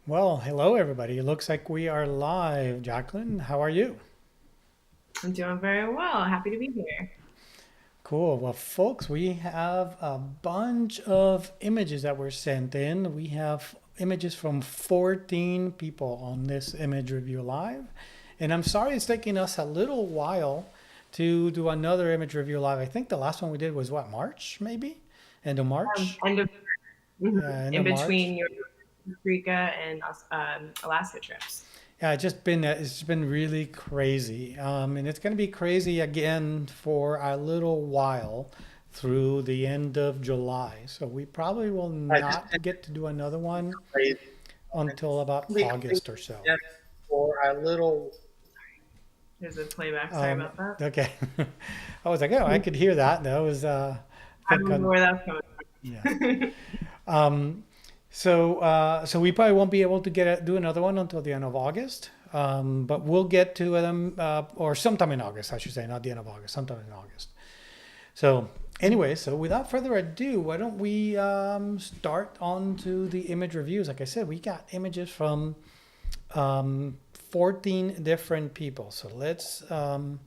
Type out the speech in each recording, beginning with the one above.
Well, hello everybody. It looks like we are live. Jaclyn, how are you? I'm doing very well. Happy to be here. Cool. Well, folks, we have a bunch of images that were sent in. We have images from 14 people on this image review live. And I'm sorry it's taking us a little while to do another image review live. I think the last one we did was what, March, maybe? End of March? End of Yeah, end in of March. between your Costa Rica and Alaska trips. Yeah, it's been really crazy, and it's going to be crazy again for a little while through the end of July. So we probably will I just not been get to do another one crazy. until about Be crazy August or so. just for a little. There's a playback. Sorry Um, about that. okay, I was like, oh, I could hear that. That was, I I think, don't know on, where that's coming yeah. from. So we probably won't be able to do another one until the end of August. But we'll get to them, or sometime in August, I should say, not the end of August, sometime in August. So anyway, so without further ado, why don't we start on to the image reviews? Like I said, we got images from 14 different people. So let's. And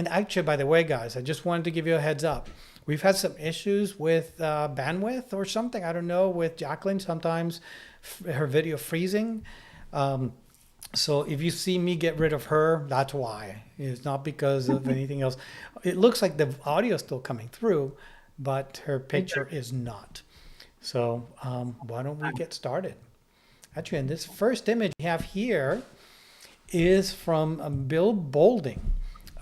actually, by the way, guys, I just wanted to give you a heads up. We've had some issues with bandwidth or something. I don't know with Jaclyn. Sometimes her video freezing. Um, so if you see me get rid of her, that's why. It's not because of anything else. It looks like the audio is still coming through, but her picture is not. So why don't we get started? Actually, in this first image we have here is from Bill Bolding.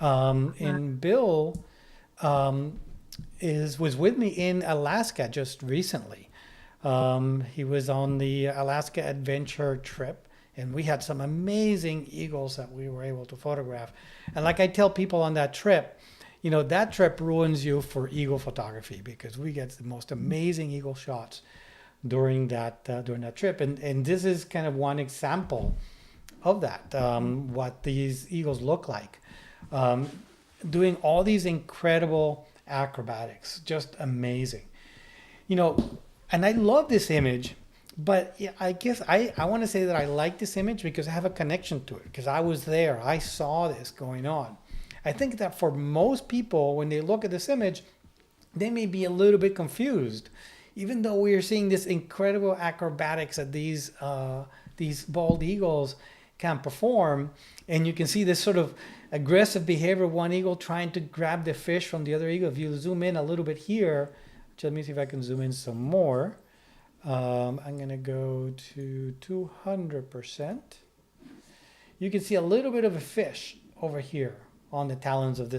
And Bill was with me in Alaska just recently. He was on the Alaska adventure trip, and we had some amazing eagles that we were able to photograph. And like I tell people on that trip, that trip ruins you for eagle photography because we get the most amazing eagle shots during that trip. And this is kind of one example of that, what these eagles look like. Um, Doing all these incredible acrobatics, just amazing. You know, and I love this image, but yeah, I guess I want to say that I like this image because I have a connection to it, because I was there. I saw this going on. I think that for most people, when they look at this image, they may be a little bit confused, even though we are seeing this incredible acrobatics that these bald eagles can perform, and you can see this sort of aggressive behavior of one eagle trying to grab the fish from the other eagle. If you zoom in a little bit here, let me see if I can zoom in some more. I'm gonna go to 200%. You can see a little bit of a fish over here on the talons of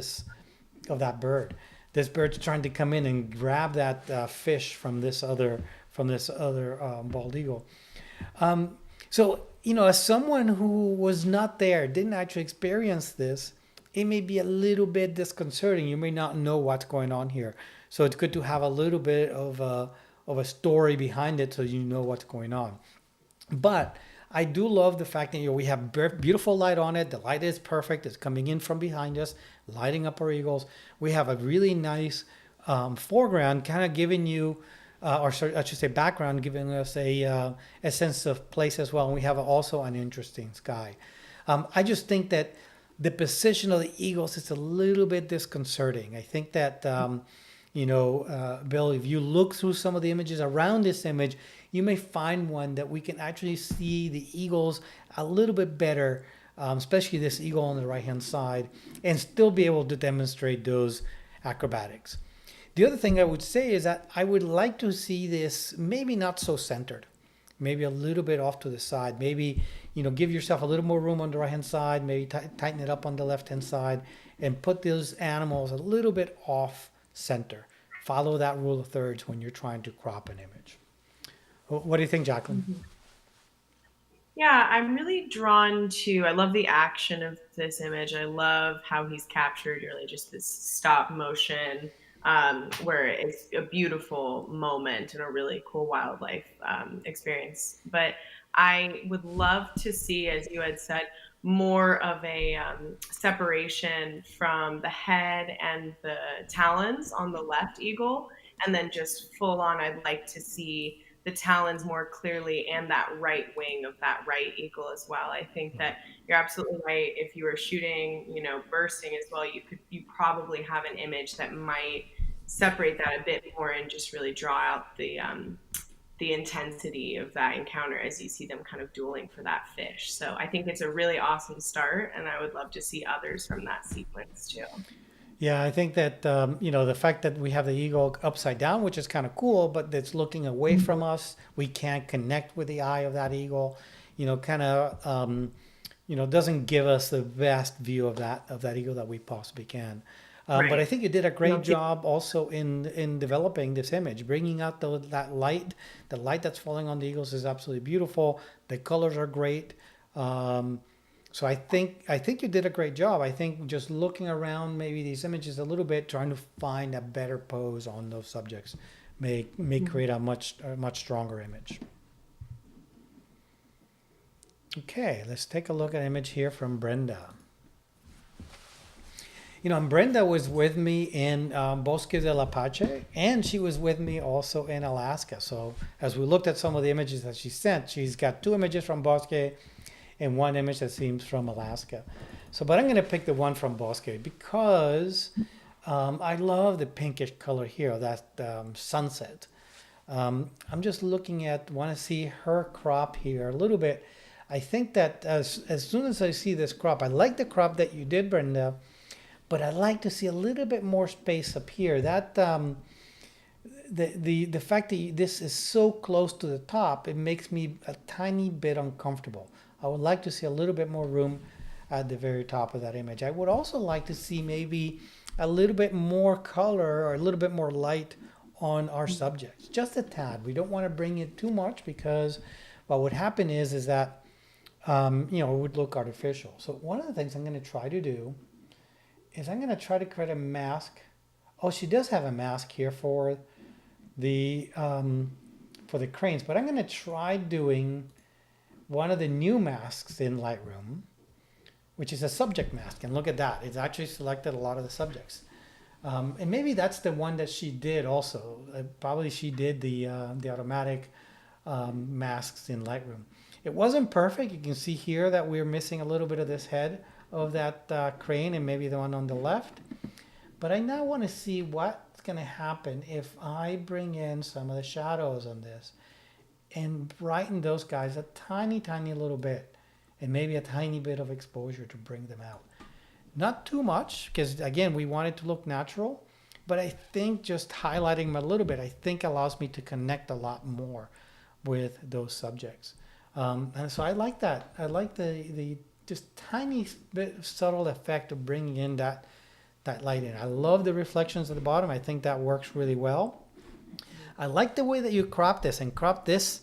that bird. This bird's trying to come in and grab that fish from this other bald eagle. So as someone who was not there, didn't actually experience this, it may be a little bit disconcerting. You may not know what's going on here. So it's good to have a little bit of a story behind it so you know what's going on. But I do love the fact that we have beautiful light on it. The light is perfect. It's coming in from behind us, lighting up our eagles. We have a really nice foreground, kind of giving you, or sorry, I should say background, giving us a sense of place as well. And we have also an interesting sky. I just think that the position of the eagles is a little bit disconcerting. I think that Bill, if you look through some of the images around this image, you may find one that we can actually see the eagles a little bit better, especially this eagle on the right hand side, and still be able to demonstrate those acrobatics. The other thing I would say is that I would like to see this maybe not so centered, maybe a little bit off to the side. Maybe give yourself a little more room on the right hand side. Maybe tighten it up on the left hand side, and put those animals a little bit off center. Follow that rule of thirds when you're trying to crop an image. What do you think, Jaclyn? Yeah, I'm really drawn to. I love the action of this image. I love how he's captured really just this stop motion, where it's a beautiful moment and a really cool wildlife experience. But I would love to see, as you had said, more of a separation from the head and the talons on the left eagle, and then just full on. I'd like to see the talons more clearly and that right wing of that right eagle as well. I think that you're absolutely right. If you were shooting, bursting as well, you probably have an image that might separate that a bit more and just really draw out the intensity of that encounter as you see them kind of dueling for that fish. So I think it's a really awesome start, and I would love to see others from that sequence too. Yeah, I think that the fact that we have the eagle upside down, which is kind of cool, but it's looking away from us. We can't connect with the eye of that eagle. Kind of doesn't give us the best view of that eagle that we possibly can. But I think you did a great job also in developing this image, bringing out that light. The light that's falling on the eagles is absolutely beautiful. The colors are great. So I think you did a great job. I think just looking around maybe these images a little bit, trying to find a better pose on those subjects may create a much stronger image. Okay, let's take a look at an image here from Brenda. Brenda was with me in Bosque del Apache, and she was with me also in Alaska. So as we looked at some of the images that she sent, she's got 2 images from Bosque and 1 image that seems from Alaska. But I'm going to pick the one from Bosque because I love the pinkish color here, that sunset. I'm just want to see her crop here a little bit. I think that as soon as I see this crop, I like the crop that you did, Brenda, but I'd like to see a little bit more space up here. That the fact that this is so close to the top, it makes me a tiny bit uncomfortable. I would like to see a little bit more room at the very top of that image. I would also like to see maybe a little bit more color or a little bit more light on our subjects, just a tad. We don't want to bring it too much because what would happen is that it would look artificial. So one of the things I'm going to try to do is I'm going to try to create a mask. Oh, she does have a mask here for the cranes, but I'm going to try doing one of the new masks in Lightroom, which is a subject mask. And look at that. It's actually selected a lot of the subjects. And maybe that's the one that she did also. Probably she did the automatic masks in Lightroom. It wasn't perfect. You can see here that we're missing a little bit of this head of that crane and maybe the one on the left. But I now want to see what's going to happen if I bring in some of the shadows on this and brighten those guys a tiny, tiny little bit, and maybe a tiny bit of exposure to bring them out. Not too much, because again, we want it to look natural, but I think just highlighting them a little bit, I think allows me to connect a lot more with those subjects. And so I like that. I like the just tiny bit of subtle effect of bringing in that light in. I love the reflections at the bottom. I think that works really well. I like the way that you crop this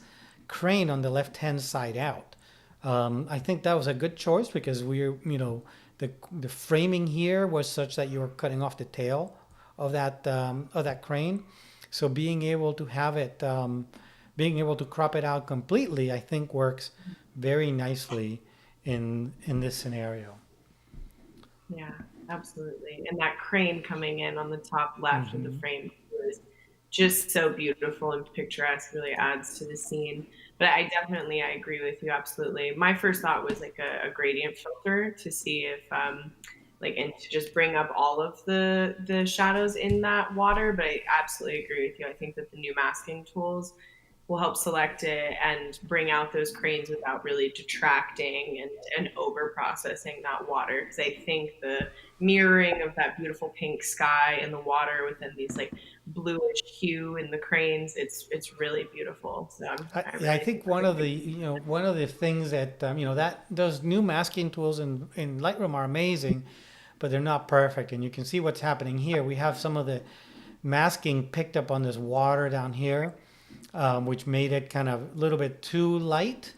crane on the left-hand side out. I think that was a good choice because the framing here was such that you were cutting off the tail of that crane. So being able to have it, being able to crop it out completely, I think works very nicely in this scenario. Yeah, absolutely. And that crane coming in on the top left of the frame was just so beautiful and picturesque, really adds to the scene. But I agree with you, absolutely. My first thought was like a gradient filter to see if and to just bring up all of the shadows in that water. But I absolutely agree with you. I think that the new masking tools will help select it and bring out those cranes without really detracting and over processing that water. Because I think the mirroring of that beautiful pink sky and the water within these like bluish hue in the cranes, it's really beautiful. So I think one of the things that that those new masking tools in Lightroom are amazing, but they're not perfect. And you can see what's happening here. We have some of the masking picked up on this water down here, which made it kind of a little bit too light.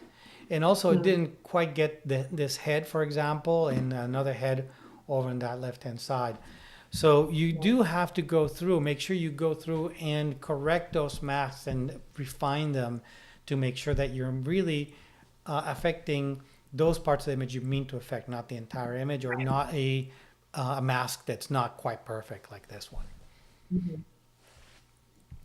And also it didn't quite get this head, for example, and another head over on that left-hand side. So you do have to go through, make sure you go through and correct those masks and refine them to make sure that you're really affecting those parts of the image you mean to affect, not the entire image, or not a mask that's not quite perfect like this one. Mm-hmm.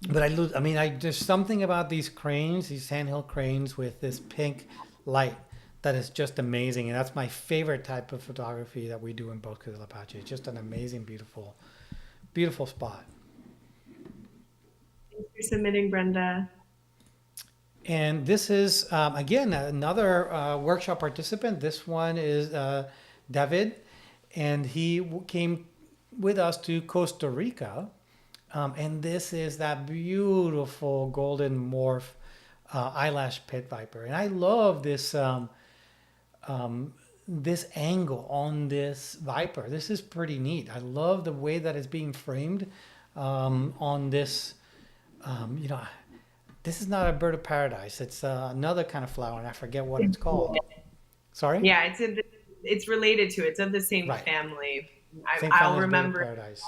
But I mean, there's something about these cranes, these sandhill cranes with this pink light that is just amazing. And that's my favorite type of photography that we do in Bosque del Apache. It's just an amazing, beautiful, beautiful spot. Thanks for submitting, Brenda. And this is, again, another workshop participant. This one is David, and came with us to Costa Rica. And this is that beautiful golden morph eyelash pit viper. And I love this angle on this viper. This is pretty neat. I love the way that it's being framed on this. You know, this is not a bird of paradise. It's another kind of flower, and I forget what it's called. Sorry? Yeah, it's related to it. It's of the same Right. family. Same I'll family as bird of remember paradise.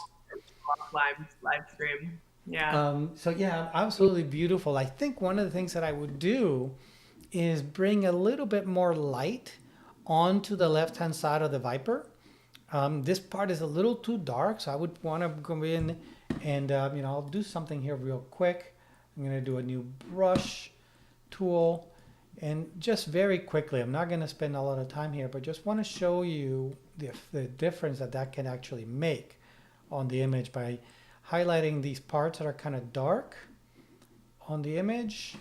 live stream. Yeah. So yeah, absolutely beautiful. I think one of the things that I would do is bring a little bit more light onto the left-hand side of the Viper. This part is a little too dark, so I would want to go in and, I'll do something here real quick. I'm going to do a new brush tool, and just very quickly, I'm not going to spend a lot of time here, but just want to show you the difference that can actually make on the image by highlighting these parts that are kind of dark on the image.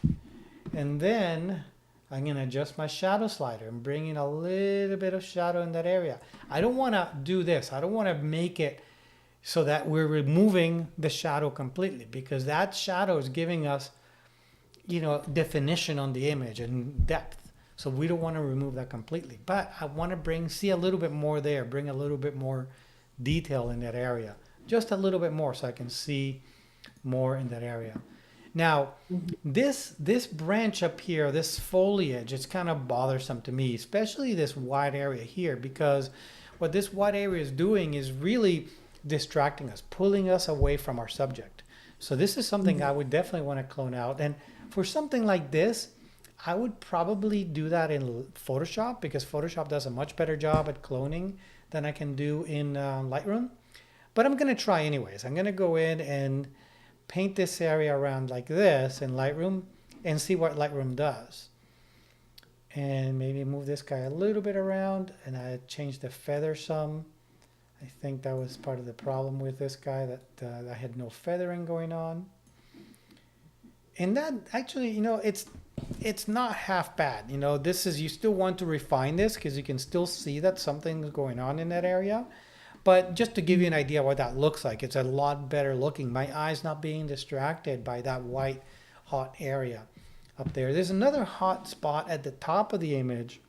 And then I'm going to adjust my shadow slider and bring in a little bit of shadow in that area. I don't want to do this. I don't want to make it so that we're removing the shadow completely, because that shadow is giving us, definition on the image and depth. So we don't want to remove that completely. But I want to see a little bit more there, bring a little bit more detail in that area. Just a little bit more so I can see more in that area. Now, this branch up here, this foliage, it's kind of bothersome to me, especially this white area here, because what this white area is doing is really distracting us, pulling us away from our subject. So this is something I would definitely want to clone out. And for something like this, I would probably do that in Photoshop, because Photoshop does a much better job at cloning than I can do in Lightroom. But I'm going to try anyways. I'm going to go in and paint this area around like this in Lightroom and see what Lightroom does. And maybe move this guy a little bit around, and I change the feather some. I think that was part of the problem with this guy, that I had no feathering going on. And that actually, it's not half bad. You still want to refine this because you can still see that something's going on in that area. But just to give you an idea what that looks like, it's a lot better looking. My eye's not being distracted by that white hot area up there. There's another hot spot at the top of the image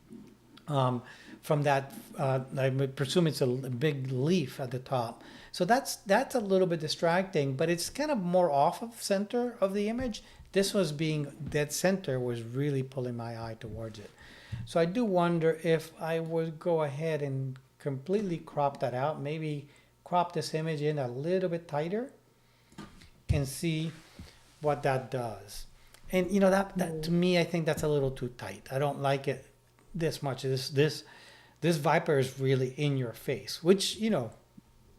from that, I would presume it's a big leaf at the top. So that's a little bit distracting, but it's kind of more off of center of the image. That center was really pulling my eye towards it. So I do wonder if I would go ahead and completely crop that out, maybe crop this image in a little bit tighter and see what that does. And that to me, I think that's a little too tight. I don't like it this much. This Viper is really in your face, which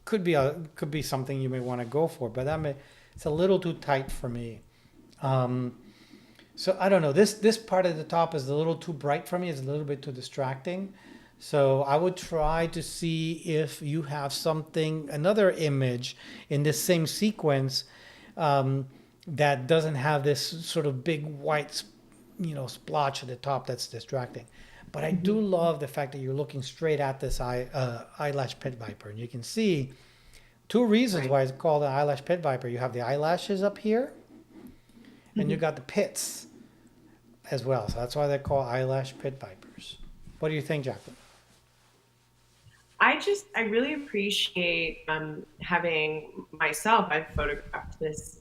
could be something you may want to go for, but it's a little too tight for me. So I don't know. This part at the top is a little too bright for me. It's a little bit too distracting. So I would try to see if you have another image in this same sequence that doesn't have this sort of big white, splotch at the top that's distracting. But I do love the fact that you're looking straight at this eyelash pit viper. And you can see two reasons why it's called an eyelash pit viper. You have the eyelashes up here, and you got the pits as well. So that's why they're called eyelash pit vipers. What do you think, Jaclyn? I really appreciate having myself. I've photographed this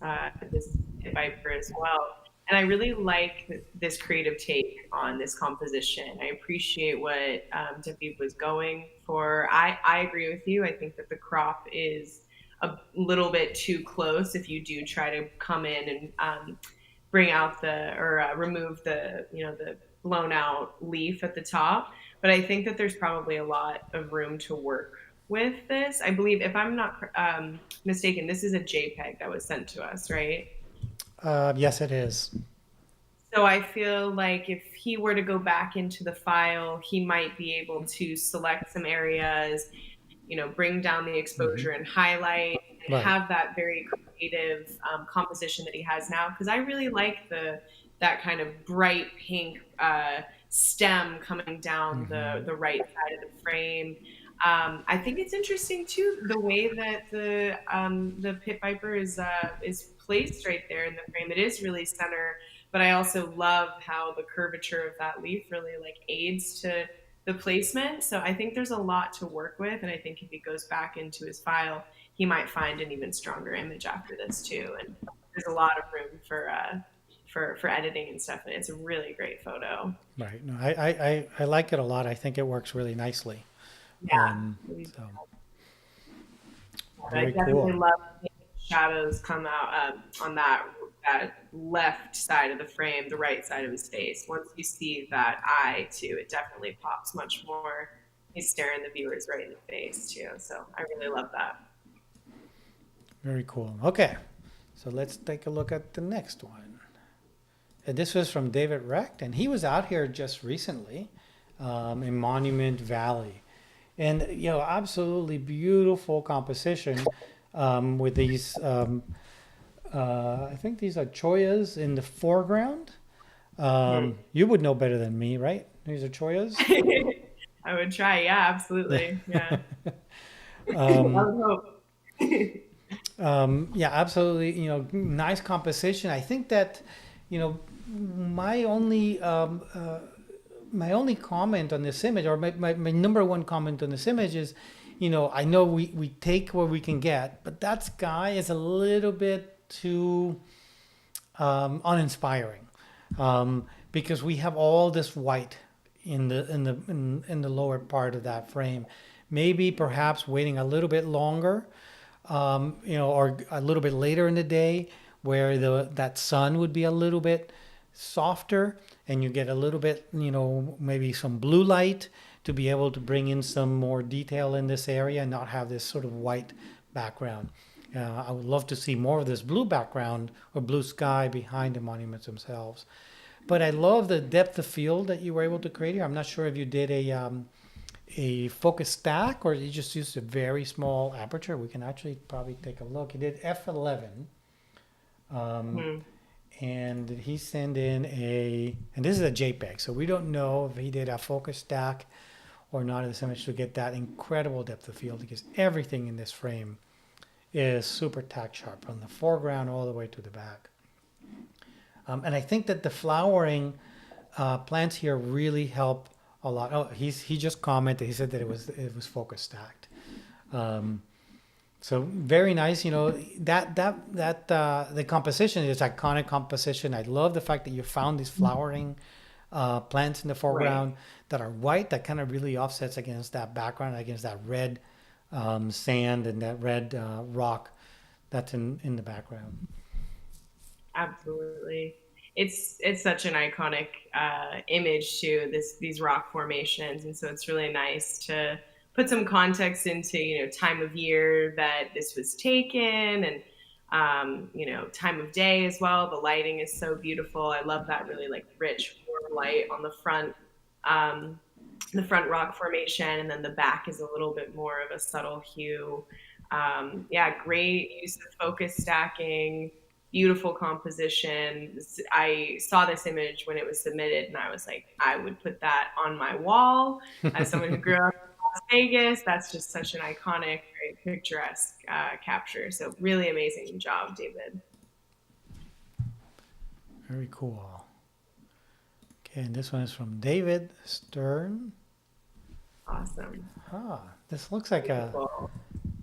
pit viper as well, and I really like this creative take on this composition. I appreciate what David was going for. I agree with you. I think that the crop is a little bit too close if you do try to come in and bring out remove the blown out leaf at the top. But I think that there's probably a lot of room to work with this. I believe, if I'm not mistaken, this is a JPEG that was sent to us, right? Yes, it is. So I feel like if he were to go back into the file, he might be able to select some areas, bring down the Hmm. exposure and highlight and Right. have that very creative composition that he has now. Because I really like that kind of bright pink stem coming down Hmm. the right side of the frame. I think it's interesting too the way that the pit viper is placed right there in the frame. It is really center, but I also love how the curvature of that leaf really like aids to the placement. So I think there's a lot to work with, and I think if he goes back into his file, he might find an even stronger image after this too. And there's a lot of room for editing and stuff, and it's a really great photo. Right. No, I like it a lot. I think it works really nicely. Yeah, So but I very definitely cool. love the shadows come out on that left side of the frame, the right side of his face. Once you see that eye too, it definitely pops much more. He's staring the viewers right in the face too. So I really love that. Very cool. Okay. So let's take a look at the next one. And this was from David Recht, and he was out here just recently in Monument Valley. And, absolutely beautiful composition with these, I think these are choyas in the foreground. Hmm. You would know better than me, right? These are choyas? I would try. Yeah, absolutely. Yeah. I Um, would hope. yeah, absolutely. Nice composition. I think that, you know, my only my only comment on this image, or my number one comment on this image is, I know we take what we can get, but that sky is a little bit too uninspiring, because we have all this white in the lower part of that frame. Maybe perhaps waiting a little bit longer, or a little bit later in the day, where that sun would be a little bit softer, and you get a little bit, maybe some blue light to be able to bring in some more detail in this area and not have this sort of white background. I would love to see more of this blue background or blue sky behind the monuments themselves. But I love the depth of field that you were able to create here. I'm not sure if you did a focus stack or you just used a very small aperture. We can actually probably take a look. He did f11, Hmm. and he sent in and this is a JPEG, so we don't know if he did a focus stack or not in this image to get that incredible depth of field, because everything in this frame is super tack sharp from the foreground all the way to the back. And I think that the flowering plants here really help a lot. Oh, he just commented. He said that it was focus stacked. Um, so very nice. That the composition is iconic composition. I love the fact that you found these flowering plants in the Right. foreground that are white. That kind of really offsets against that background, against that red sand and that red rock that's in the background. Absolutely. It's such an iconic image too. These rock formations, and so it's really nice to put some context into time of year that this was taken, and time of day as well. The lighting is so beautiful. I love that really like rich warm light on um, the front rock formation, and then the back is a little bit more of a subtle hue. Yeah, great use of focus stacking, beautiful composition. I saw this image when it was submitted, and I was like, I would put that on my wall. As someone who grew up in Las Vegas, that's just such an iconic, very picturesque capture. So, really amazing job, David. Very cool. Okay, and this one is from David Stern. Awesome. This looks like a Beautiful.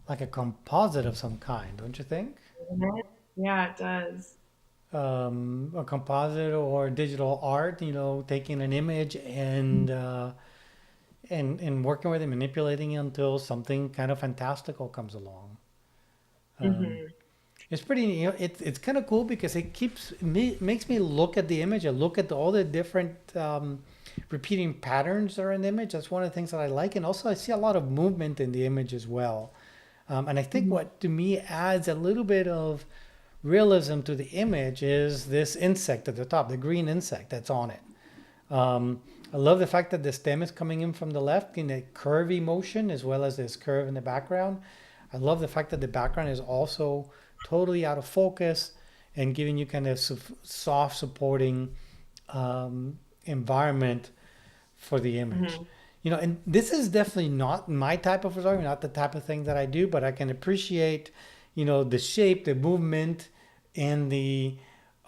like a composite of some kind, don't you think? Isn't it? Yeah, it does. A composite or digital art, taking an image and working with it, manipulating it until something kind of fantastical comes along. Um, Hmm. it's pretty, it's kind of cool because it makes me look at the image and look at all the different repeating patterns that are in the image. That's one of the things that I like, and also I see a lot of movement in the image as well. And I think what to me adds a little bit of realism to the image is this insect at the top, the green insect that's on it. I love the fact that the stem is coming in from the left in a curvy motion as well as this curve in the background. I love the fact that the background is also totally out of focus and giving you kind of soft supporting environment for the image. Mm-hmm. You know, and this is definitely not my type of photography, not the type of thing that I do, but I can appreciate, you know, the shape, the movement, and the,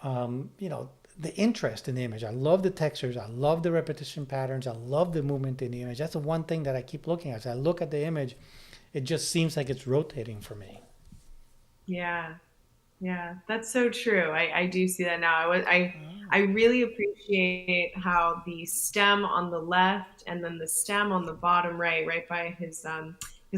you know, the interest in the image. I love the textures. I love the repetition patterns. I love the movement in the image. That's the one thing that I keep looking at. As I look at the image, it just seems like it's rotating for me. Yeah. Yeah, that's so true. I do see that now. I really appreciate how the stem on the left and then the stem on the bottom right, right by his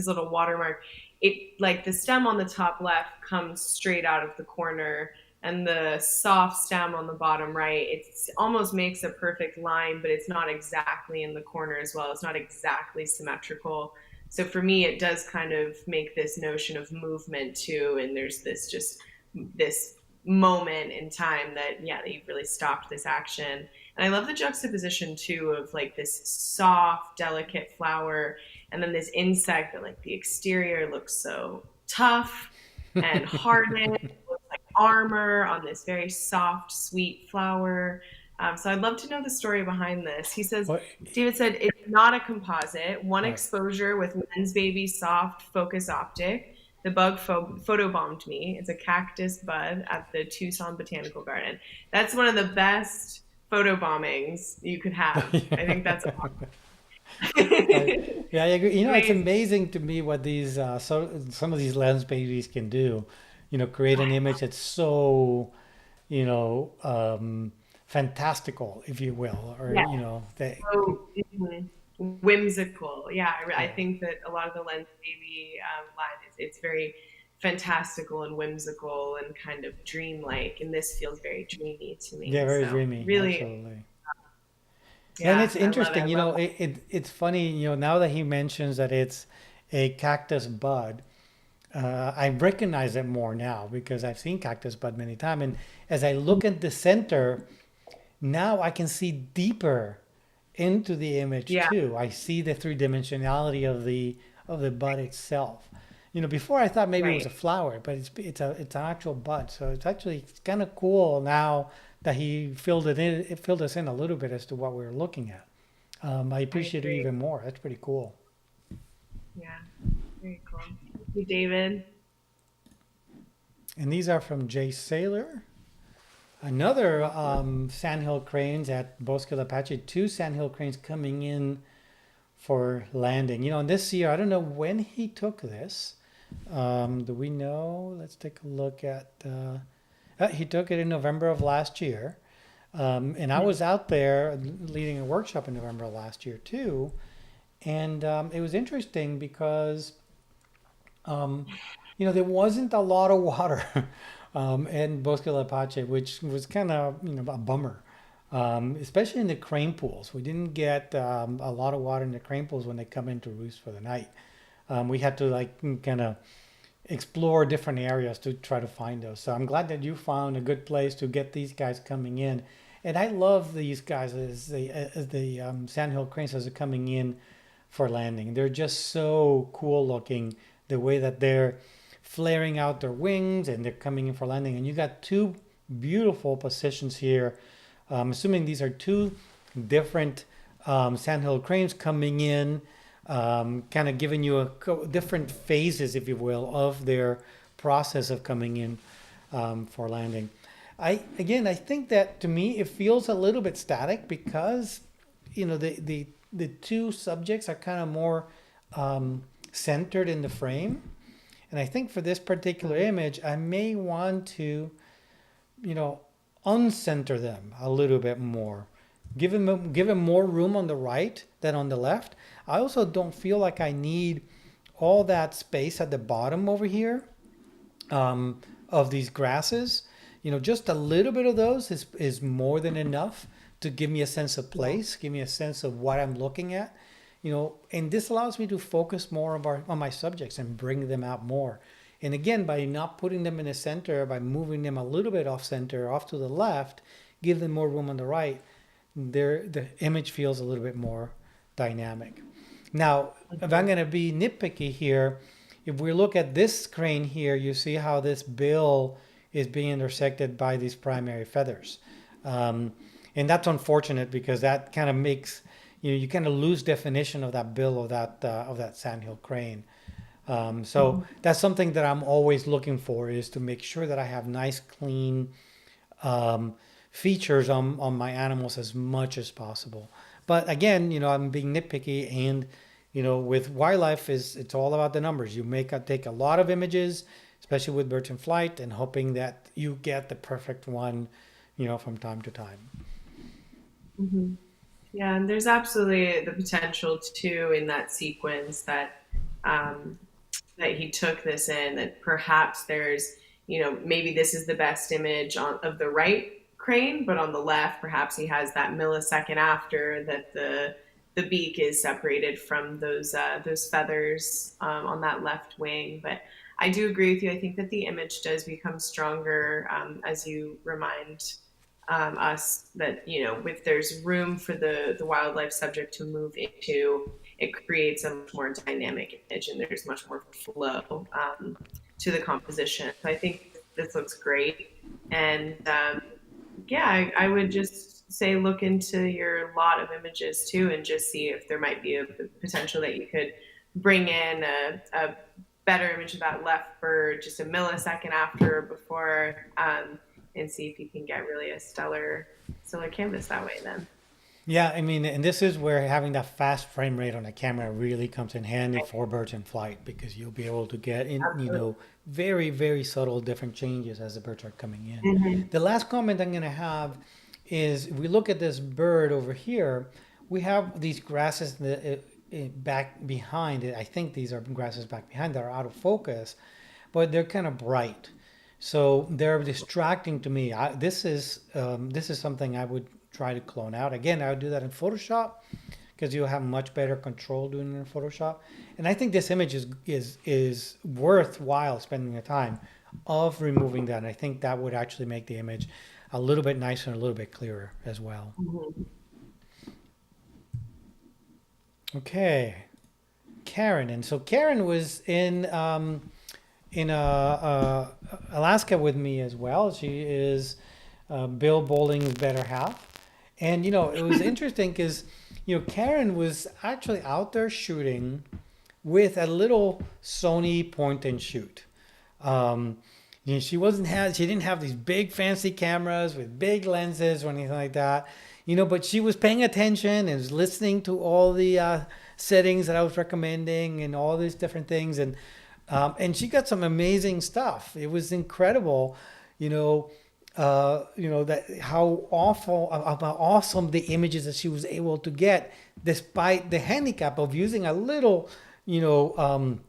little watermark, it like the stem on the top left comes straight out of the corner and the soft stem on the bottom right, it almost makes a perfect line, but it's not exactly in the corner as well. It's not exactly symmetrical. So for me, it does kind of make this notion of movement too, and there's this moment in time that yeah, that you've really stopped this action. And I love the juxtaposition too of like this soft delicate flower and then this insect that like the exterior looks so tough and hardened, looks like armor on this very soft sweet flower. So I'd love to know the story behind this. He says, What? David said, it's not a composite. One Right. exposure with Lens Baby soft focus optic. The bug photobombed me. It's a cactus bud at the Tucson Botanical Garden. That's one of the best photo bombings you could have. I think that's awesome. Yeah, I agree. You know, it's Amazing. amazing to me what these some of these lens babies can do. You know, create an image that's so, you know, fantastical, if you will, or Yeah. you know, that So whimsical. Yeah, I yeah, think that a lot of the Lens Baby line it's very fantastical and whimsical and kind of dreamlike, and this feels very dreamy to yeah, me. very So dreamy, really, absolutely. And yeah, it's I love it. I interesting, you love know, it's funny, you know, now that he mentions that it's a cactus bud, I recognize it more now because I've seen cactus bud many times. And as I look at the center, now I can see deeper into the image yeah, too. I see the three dimensionality of the bud itself. You know, before I thought maybe it was a right. flower, but it's an actual bud. So it's kind of cool now that he filled it in. It filled us in a little bit as to what we were looking at. I I appreciate it agree. even more. That's pretty cool. Yeah, very cool. Thank you, David. And these are from Jay Saylor. Another sandhill cranes at Bosque del Apache. Two sandhill cranes coming in for landing. You know, and this year, I don't know when he took this. Do we know? Let's take a look at. He took it in November of last year. And I was out there leading a workshop in November of last year too. And it was interesting because um, you know, there wasn't a lot of water in Bosque del Apache, which was kind of, you know, a bummer, especially in the crane pools. We didn't get a lot of water in the crane pools when they come in to roost for the night. We had to like kind of explore different areas to try to find those. So I'm glad that you found a good place to get these guys coming in. And I love these guys as the sandhill cranes as they're coming in for landing. They're just so cool looking the way that they're flaring out their wings and they're coming in for landing. And you got two beautiful positions here. I'm assuming these are two different sandhill cranes coming in, kind of giving you different phases, if you will, of their process of coming in for landing. I think that to me it feels a little bit static because you know the two subjects are kind of more centered in the frame, and I think for this particular image I may want to, you know, uncenter them a little bit more, give them more room on the right than on the left. I also don't feel like I need all that space at the bottom over here of these grasses. You know, just a little bit of those is more than enough to give me a sense of Yeah, place, give me a sense of what I'm looking at. You know, and this allows me to focus more on my subjects and bring them out more. And again, by not putting them in the center, by moving them a little bit off center, off to the left, give them more room on the right, the image feels a little bit more dynamic. Now, if I'm going to be nitpicky here, if we look at this crane here, you see how this bill is being intersected by these primary feathers. And that's unfortunate because that kind of makes, you kind of lose definition of that bill of that sandhill crane. So that's something that I'm always looking for, is to make sure that I have nice, clean features on my animals as much as possible. But again, I'm being nitpicky, and with wildlife, it's all about the numbers. You take a lot of images, especially with birds in flight, and hoping that you get the perfect one, from time to time. Mm-hmm. Yeah, and there's absolutely the potential too in that sequence that that he took this in, that perhaps there's, maybe this is the best image of the right crane, but on the left, perhaps he has that millisecond after that the beak is separated from those feathers on that left wing. But I do agree with you. I think that the image does become stronger as you remind us that, if there's room for the wildlife subject to move into, it creates a much more dynamic image, and there's much more flow to the composition. So I think this looks great. And yeah, I would just say look into your lot of images too, and just see if there might be a potential that you could bring in a better image of that left bird just a millisecond after or before, and see if you can get really a stellar canvas that way then. Yeah, I mean, and this is where having that fast frame rate on a camera really comes in handy for birds in flight, because you'll be able to get in, very, very subtle different changes as the birds are coming in. Mm-hmm. The last comment I'm going to have is, if we look at this bird over here, we have these grasses back behind it. I think these are grasses back behind that are out of focus, but they're kind of bright. So they're distracting to me. This is something I would try to clone out. Again, I would do that in Photoshop, because you'll have much better control doing it in Photoshop. And I think this image is worthwhile spending the time of removing that. And I think that would actually make the image a little bit nicer and a little bit clearer as well. Mm-hmm. Okay, Karen. And so Karen was in Alaska with me as well. She is Bill Bowling's better half. And, it was interesting because, Karen was actually out there shooting with a little Sony point and shoot. She didn't have these big fancy cameras with big lenses or anything like that, but she was paying attention and was listening to all the settings that I was recommending and all these different things. And she got some amazing stuff. It was incredible, that how awesome the images that she was able to get, despite the handicap of using a little, point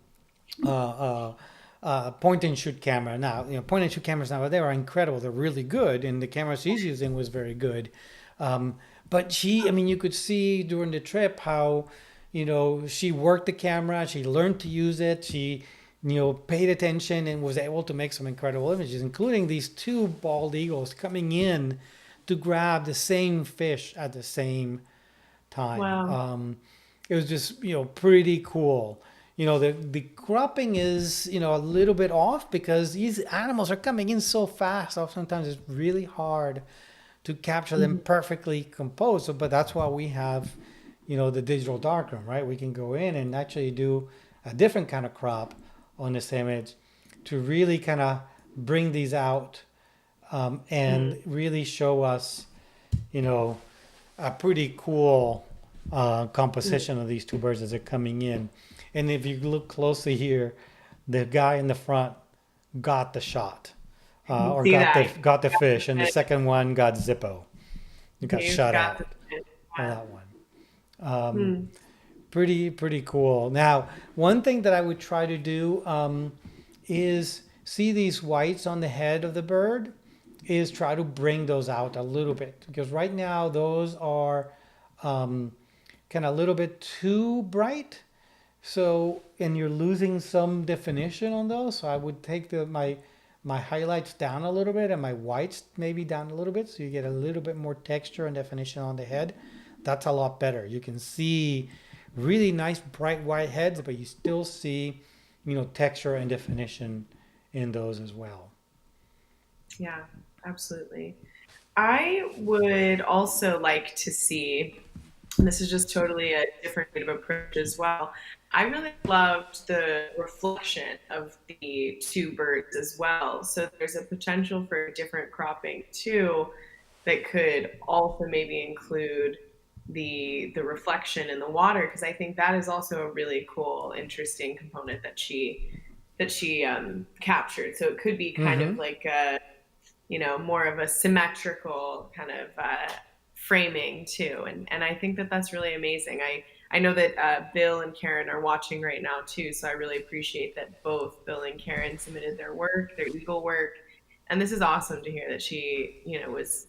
and shoot camera. Now, point and shoot cameras now, they are incredible. They're really good, and the camera she's using was very good. But you could see during the trip how, she worked the camera, she learned to use it, she paid attention and was able to make some incredible images, including these two bald eagles coming in to grab the same fish at the same time. Wow. It was just, pretty cool. The cropping is, a little bit off because these animals are coming in so fast. Sometimes it's really hard to capture them perfectly composed. So, but that's why we have, the digital darkroom, right? We can go in and actually do a different kind of crop on this image to really kind of bring these out and really show us, a pretty cool composition of these two birds as they're coming in. And if you look closely here, the guy in the front got the shot or got the fish, and the second one got Zippo. He got shut out on that one. Pretty cool. Now, one thing that I would try to do is see these whites on the head of the bird, is try to bring those out a little bit, because right now those are kind of a little bit too bright. So, and you're losing some definition on those. So I would take my highlights down a little bit and my whites maybe down a little bit, so you get a little bit more texture and definition on the head. That's a lot better. You can see really nice bright white heads, but you still see, texture and definition in those as well. Yeah, absolutely. I would also like to see, and this is just totally a different kind of approach as well. I really loved the reflection of the two birds as well. So there's a potential for different cropping too that could also maybe include the reflection in the water, because I think that is also a really cool, interesting component that she captured. So it could be kind of Mm-hmm. like a, more of a symmetrical kind of framing too. And I think that that's really amazing. I know that Bill and Karen are watching right now too, so I really appreciate that both Bill and Karen submitted their work, their Eagle work, and this is awesome to hear that she, was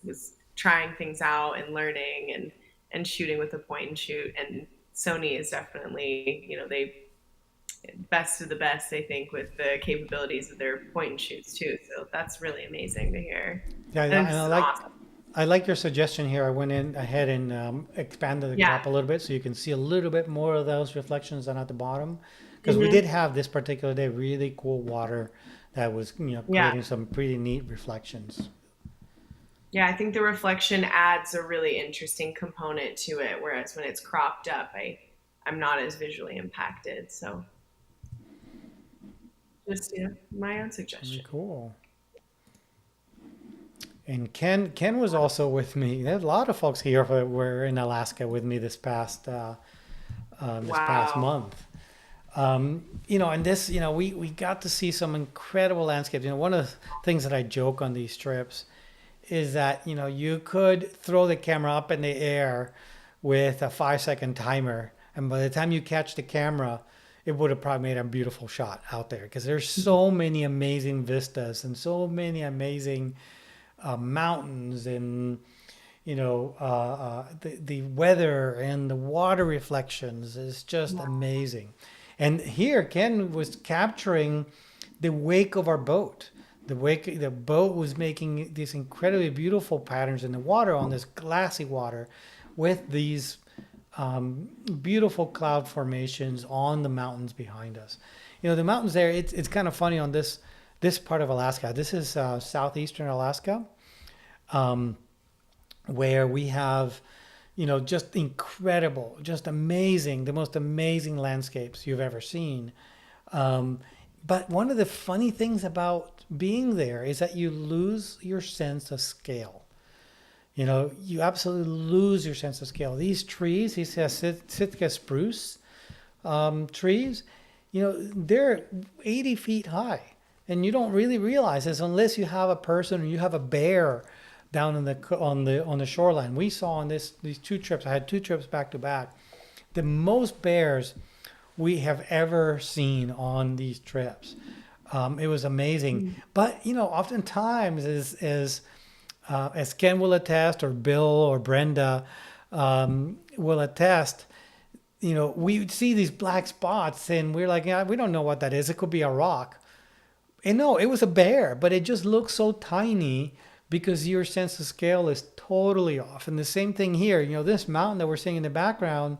trying things out and learning and shooting with a point and shoot. And Sony is definitely, they best of the best, I think, with the capabilities of their point and shoots too. So that's really amazing to hear. Yeah, and And this is awesome. I like your suggestion here. I went in ahead and expanded the Yeah. crop a little bit so you can see a little bit more of those reflections down at the bottom. Because we did Hmm. have this particular day really cool water that was, Yeah. creating some pretty neat reflections. Yeah, I think the reflection adds a really interesting component to it, whereas when it's cropped up, I'm not as visually impacted. So just, my own Very suggestion. cool. And Ken was also with me. There's a lot of folks here who were in Alaska with me this past Wow. month. And this, we got to see some incredible landscapes. One of the things that I joke on these trips is that, you could throw the camera up in the air with a 5 second timer. And by the time you catch the camera, it would have probably made a beautiful shot out there because there's so many amazing vistas and so many amazing mountains and the weather and the water reflections is just amazing. And here Ken was capturing the wake of our boat. The boat was making these incredibly beautiful patterns in the water on this glassy water with these beautiful cloud formations on the mountains behind us. The mountains there, it's kind of funny on this part of Alaska. This is southeastern Alaska, where we have, just incredible, just amazing, the most amazing landscapes you've ever seen. Um, but one of the funny things about being there is that you lose your sense of scale. You absolutely lose your sense of scale. These trees, he says, Sitka spruce trees, they're 80 feet high. And you don't really realize this unless you have a person or you have a bear down on the shoreline. We saw on these two trips. I had two trips back to back. The most bears we have ever seen on these trips. It was amazing. But oftentimes as Ken will attest, or Bill or Brenda will attest, we would see these black spots and we're like, yeah, we don't know what that is. It could be a rock. And no, it was a bear, but it just looks so tiny because your sense of scale is totally off. And the same thing here, this mountain that we're seeing in the background,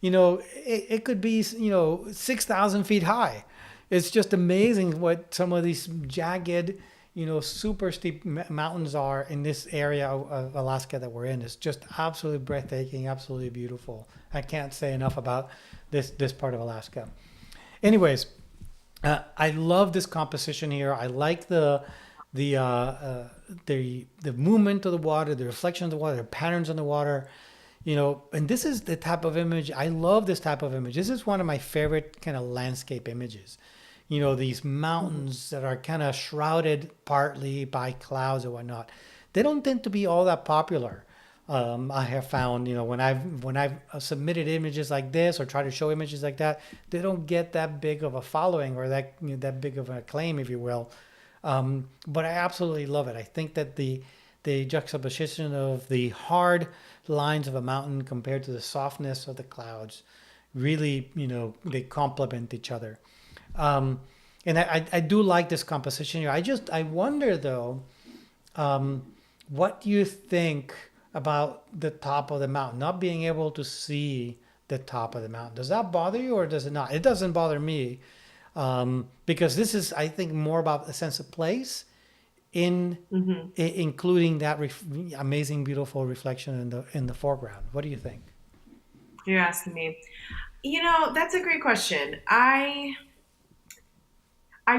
it could be, 6,000 feet high. It's just amazing what some of these jagged, super steep mountains are in this area of Alaska that we're in. It's just absolutely breathtaking, absolutely beautiful. I can't say enough about this part of Alaska. Anyways, I love this composition here. I like the uh, uh, the movement of the water, the reflection of the water, the patterns on the water. And this is the type of image I love. This type of image. This is one of my favorite kind of landscape images. These mountains that are kind of shrouded partly by clouds or whatnot. They don't tend to be all that popular. I have found, when I've submitted images like this or try to show images like that, they don't get that big of a following or that big of an acclaim, if you will. But I absolutely love it. I think that the juxtaposition of the hard lines of a mountain compared to the softness of the clouds really, they complement each other. And I do like this composition here. I wonder though, what do you think about the top of the mountain, not being able to see the top of the mountain? Does that bother you or does it not? It doesn't bother me, because this is, I think, more about a sense of place in including that amazing, beautiful reflection in the foreground. What do you think? You're asking me. That's a great question. I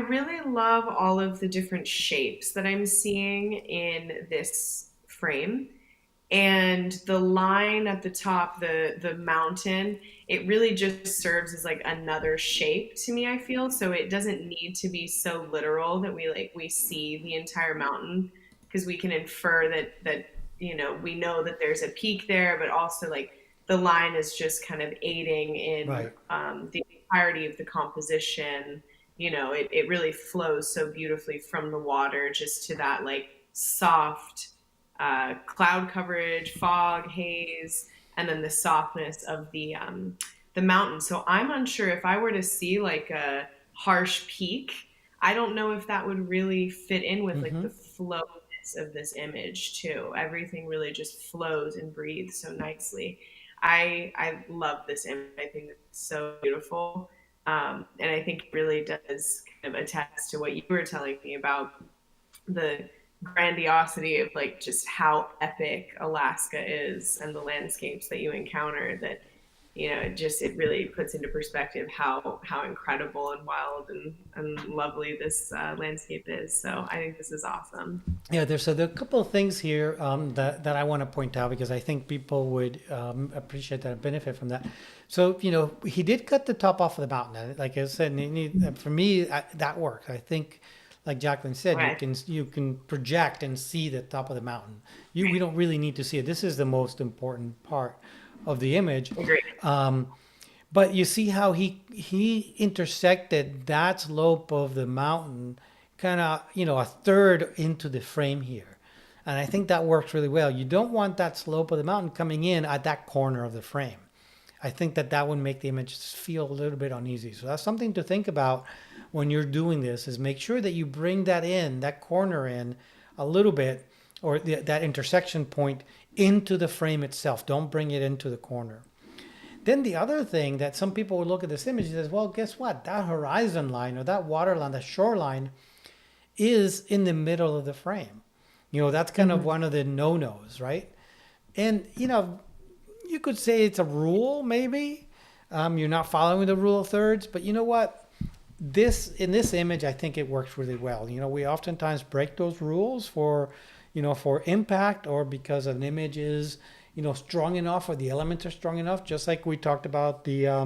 really love all of the different shapes that I'm seeing in this frame. And the line at the top, the mountain, it really just serves as like another shape to me, I feel. So it doesn't need to be so literal that we see the entire mountain, because we can infer that we know that there's a peak there, but also like the line is just kind of aiding in Right. the entirety of the composition. It really flows so beautifully from the water just to that like soft cloud coverage, fog, haze, and then the softness of the mountain. So I'm unsure if I were to see like a harsh peak, I don't know if that would really fit in with like the Mm-hmm. flowness of this image too. Everything really just flows and breathes so nicely. I love this image. I think it's so beautiful. And I think it really does kind of attest to what you were telling me about the grandiosity of like just how epic Alaska is and the landscapes that you encounter, that it really puts into perspective how incredible and wild and lovely this landscape is. So I think this is awesome. Yeah, there are a couple of things here, that I want to point out because I think people would, appreciate that and benefit from that. So, he did cut the top off of the mountain. Like I said, for me, that works. I think, like Jaclyn said, Okay. you can project and see the top of the mountain. We don't really need to see it. This is the most important part of the image. Agreed. But you see how he intersected that slope of the mountain, kind of, a third into the frame here. And I think that works really well. You don't want that slope of the mountain coming in at that corner of the frame. I think that would make the image feel a little bit uneasy. So that's something to think about when you're doing this, is make sure that you bring that corner in a little bit, or that intersection point into the frame itself. Don't bring it into the corner. Then the other thing that some people would look at this image and says, well, guess what? That horizon line or that water line, that shoreline is in the middle of the frame. That's kind of Mm-hmm. one of the no-nos, right? And, you could say it's a rule, maybe. You're not following the rule of thirds, but you know what? In this image, I think it works really well. We oftentimes break those rules for impact, or because an image is, strong enough, or the elements are strong enough. Just like we talked about that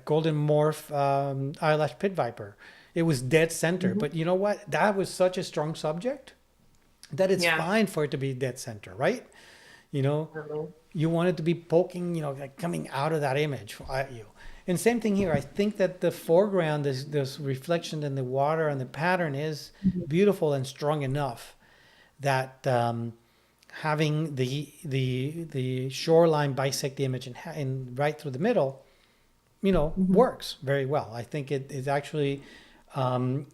golden morph, eyelash pit viper. It was dead center, Mm-hmm. but you know what? That was such a strong subject that it's Yeah. fine for it to be dead center, right? You know, Totally. you want it to be poking, like coming out of that image at you. And same thing here. I think that the foreground, this reflection in the water and the pattern is beautiful and strong enough that, having the shoreline bisect the image and right through the middle, Mm-hmm. works very well. I think it is actually,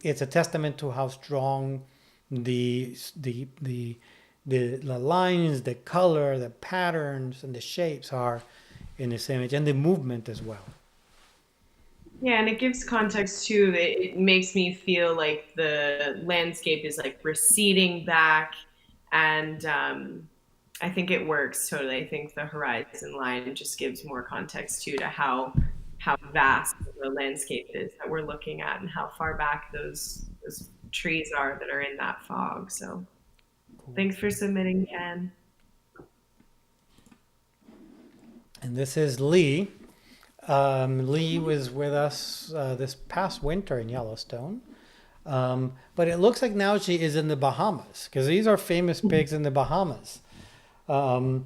it's a testament to how strong the the the the lines, the color, the patterns, and the shapes are in this image, and the movement as well. Yeah, and it gives context too. It makes me feel like the landscape is like receding back, and I think it works totally. I think the horizon line just gives more context too to how vast the landscape is that we're looking at, and how far back those trees are that are in that fog. So Cool. thanks for submitting, Ken. And this is Lee. Lee was with us, this past winter in Yellowstone. But it looks like now she is in the Bahamas, because these are famous pigs in the Bahamas. Um,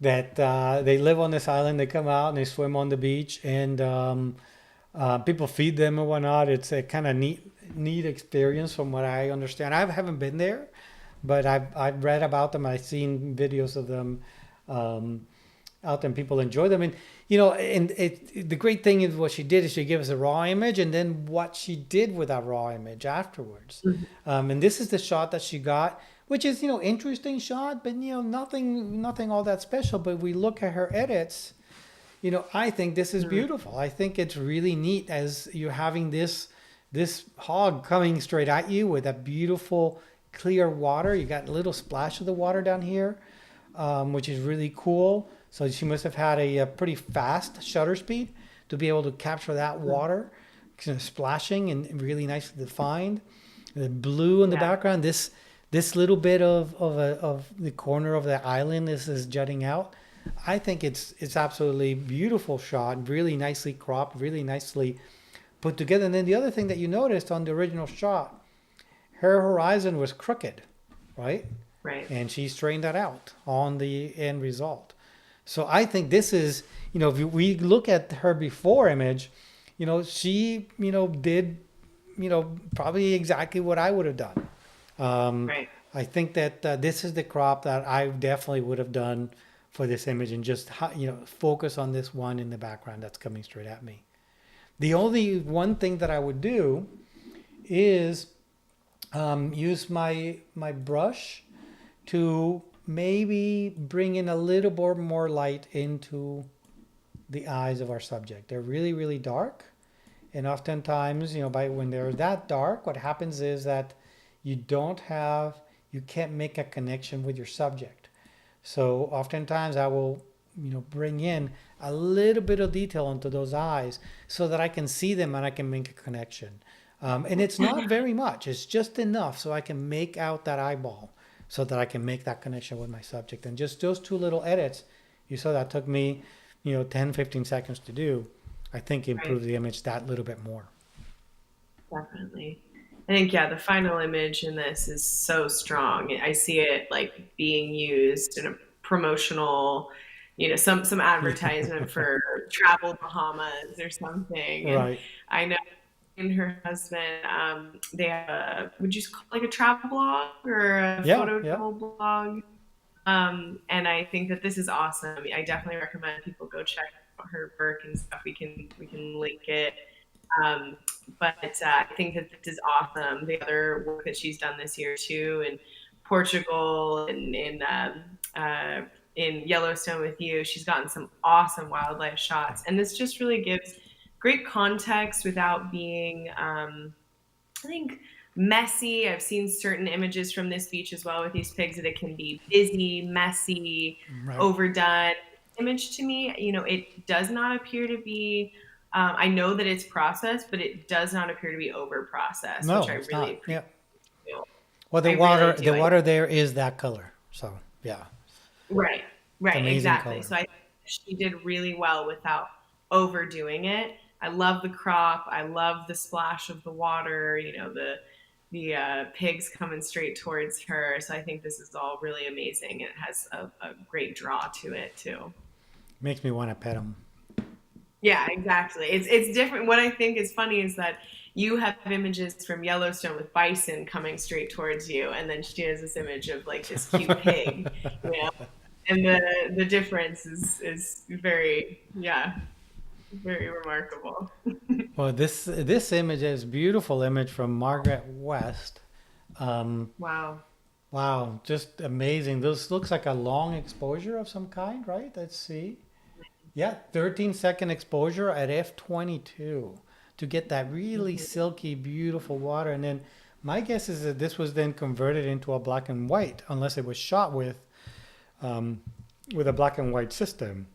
that they live on this island. They come out and they swim on the beach, and people feed them and whatnot. It's a kind of neat experience, from what I understand. I haven't been there, but I've read about them. I've seen videos of them, out and people enjoy them. And, and the great thing is what she did is she gave us a raw image and then what she did with that raw image afterwards. And this is the shot that she got, which is, interesting shot, but, nothing all that special. But we look at her edits, I think this is beautiful. I think it's really neat as you're having this hog coming straight at you with that beautiful clear water. You got a little splash of the water down here, which is really cool. So she must have had a pretty fast shutter speed to be able to capture that water, splashing and really nicely defined. The blue in the background, this little bit of the corner of the island, this is jutting out. I think it's absolutely beautiful shot, really nicely cropped, really nicely put together. And then the other thing that you noticed on the original shot, her horizon was crooked, right? Right. And she straightened that out on the end result. So I think this is, if we look at her before image, she, did, probably exactly what I would have done. Right. I think that this is the crop that I definitely would have done for this image and just, focus on this one in the background that's coming straight at me. The only one thing that I would do is use my brush to maybe bring in a little bit more light into the eyes of our subject. They're really, really dark. And oftentimes, when they're that dark, what happens is that you can't make a connection with your subject. So oftentimes I will, bring in a little bit of detail into those eyes so that I can see them and I can make a connection. And it's not very much, it's just enough so I can make out that eyeball so that I can make that connection with my subject. And just those two little edits, you saw that took me, 10, 15 seconds to do. I think improved the image that little bit more. Definitely. I think, the final image in this is so strong. I see it like being used in a promotional, some advertisement for Travel Bahamas or something. And Right. I know and her husband, they have would you call it like a travel blog or a photo travel blog? And I think that this is awesome. I definitely recommend people go check out her work and stuff. We can link it. But I think that this is awesome. The other work that she's done this year too, in Portugal and in Yellowstone with you, she's gotten some awesome wildlife shots. And this just really gives great context without being, I think, messy. I've seen certain images from this beach as well with these pigs that it can be busy, messy, overdone. Image to me, it does not appear to be. I know that it's processed, but it does not appear to be over processed, which I really appreciate. Yeah. Well, the water there is that color, so yeah. Right, exactly. Color. So I think she did really well without overdoing it. I love the crop. I love the splash of the water. The pigs coming straight towards her. So I think this is all really amazing. It has a great draw to it too. Makes me want to pet them. Yeah, exactly. It's different. What I think is funny is that you have images from Yellowstone with bison coming straight towards you, and then she has this image of like this cute pig, and the difference is very, very remarkable. Well, this image is a beautiful image from Margaret West. Wow, just amazing. This looks like a long exposure of some kind, right? Let's see. Yeah, 13-second exposure at f/22 to get that really silky, beautiful water. And then my guess is that this was then converted into a black and white, unless it was shot with a black and white system.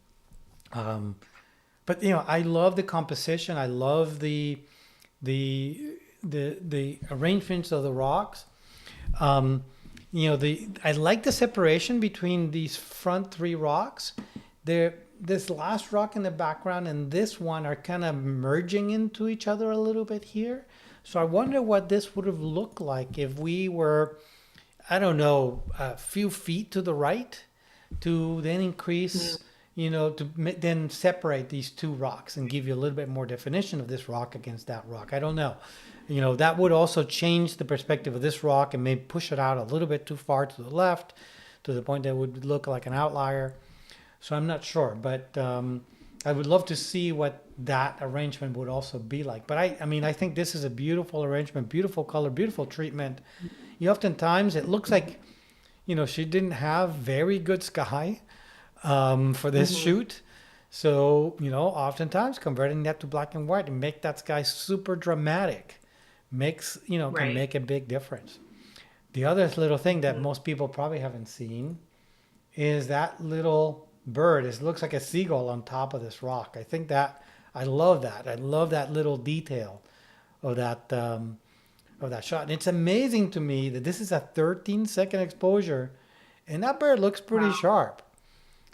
But I love the composition. I love the arrangements of the rocks. I like the separation between these front three rocks. This last rock in the background and this one are kind of merging into each other a little bit here. So I wonder what this would have looked like if we were, I don't know, a few feet to the right to then increase, then separate these two rocks and give you a little bit more definition of this rock against that rock. I don't know. That would also change the perspective of this rock and maybe push it out a little bit too far to the left to the point that it would look like an outlier. So I'm not sure, but I would love to see what that arrangement would also be like. But I mean, I think this is a beautiful arrangement, beautiful color, beautiful treatment. You oftentimes it looks like, you know, she didn't have very good sky for this Hmm. shoot. So, you know, oftentimes converting that to black and white and make that sky super dramatic makes, you know, can Right. make a big difference. The other little thing that Hmm. most people probably haven't seen is that little bird. It looks like a seagull on top of this rock. I think that I love that. I love that little detail of that shot. And it's amazing to me that this is a 13-second exposure, and that bird looks pretty Wow. sharp.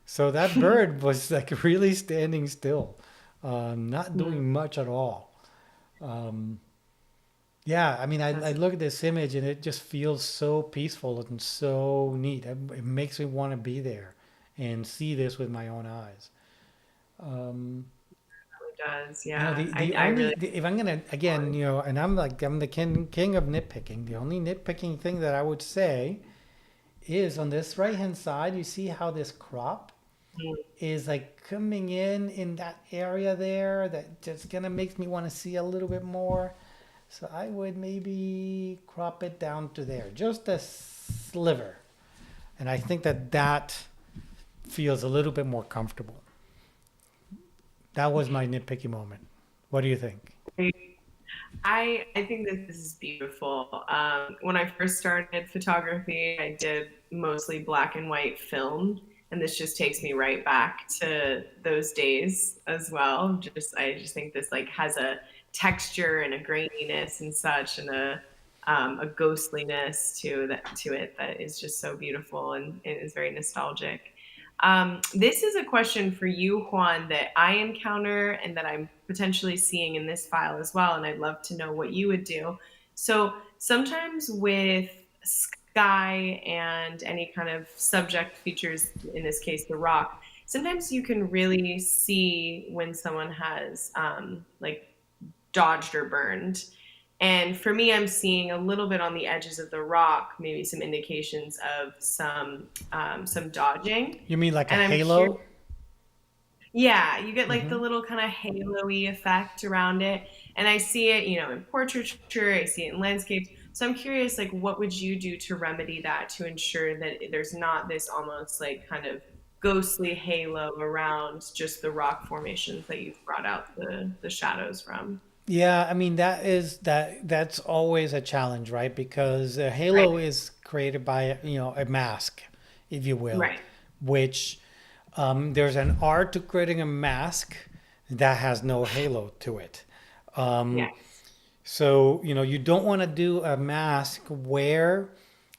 So that bird was like really standing still, not Hmm. doing much at all. Um, yeah, I mean, I That's look at this image and it just feels so peaceful and so neat. It makes me want to be there and see this with my own eyes. Um, really does. you know, Yeah. I really if I'm gonna again, want. you know, and I'm the king of nitpicking. The only nitpicking thing that I would say is on this right hand side. You see how this crop is like coming in that area there that just kind of makes me want to see a little bit more. So I would maybe crop it down to there, just a sliver. And I think that that feels a little bit more comfortable. That was my nitpicky moment. What do you think? I think that this is beautiful. When I first started photography, I did mostly black and white film, and this just takes me right back to those days as well. Just I just think this like has a texture and a graininess and such, and a ghostliness to it that is just so beautiful and it is very nostalgic. This is a question for you, Juan, that I encounter and that I'm potentially seeing in this file as well. And I'd love to know what you would do. So sometimes with sky and any kind of subject features, in this case, the rock, sometimes you can really see when someone has like dodged or burned. And for me, I'm seeing a little bit on the edges of the rock, maybe some indications of some dodging. You mean like a And I'm curious. halo? Yeah, you get like the Mm-hmm. little kind of halo-y effect around it. And I see it, in portraiture, I see it in landscapes. So I'm curious, like, what would you do to remedy that to ensure that there's not this almost like kind of ghostly halo around just the rock formations that you've brought out the shadows from? Yeah, I mean that's always a challenge, right? Because a Right, halo is created by, you know, a mask, if you will, right. which there's an art to creating a mask that has no halo to it. Um, Yes. so, you know, you don't want to do a mask where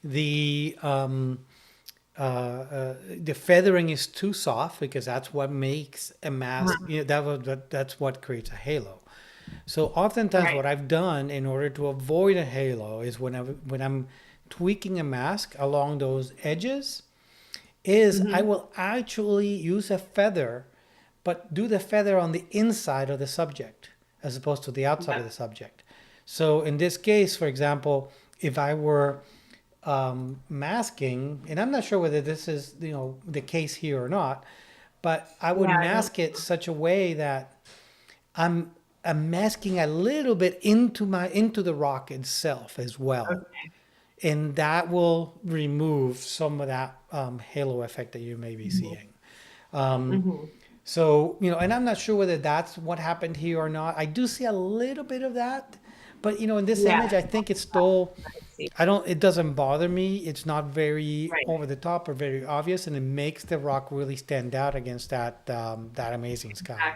the the feathering is too soft, because that's what makes a mask. Uh-huh. You know, that's what creates a halo. So oftentimes Right. what I've done in order to avoid a halo is when I'm tweaking a mask along those edges is I Hmm. will actually use a feather, but do the feather on the inside of the subject as opposed to the outside of Yep. the subject. So in this case, for example, if I were masking, and I'm not sure whether this is, you know, the case here or not, but I would Yeah, I don't. mask it such a way that I'm I'm masking a little bit into the rock itself as well, Okay. and that will remove some of that halo effect that you may be Hmm. seeing. Hmm. So, you know, and I'm not sure whether that's what happened here or not. I do see a little bit of that, but you know, in this Yeah, image, I think it's still. I see. I don't. It doesn't bother me. It's not very Right. over the top or very obvious, and it makes the rock really stand out against that amazing sky.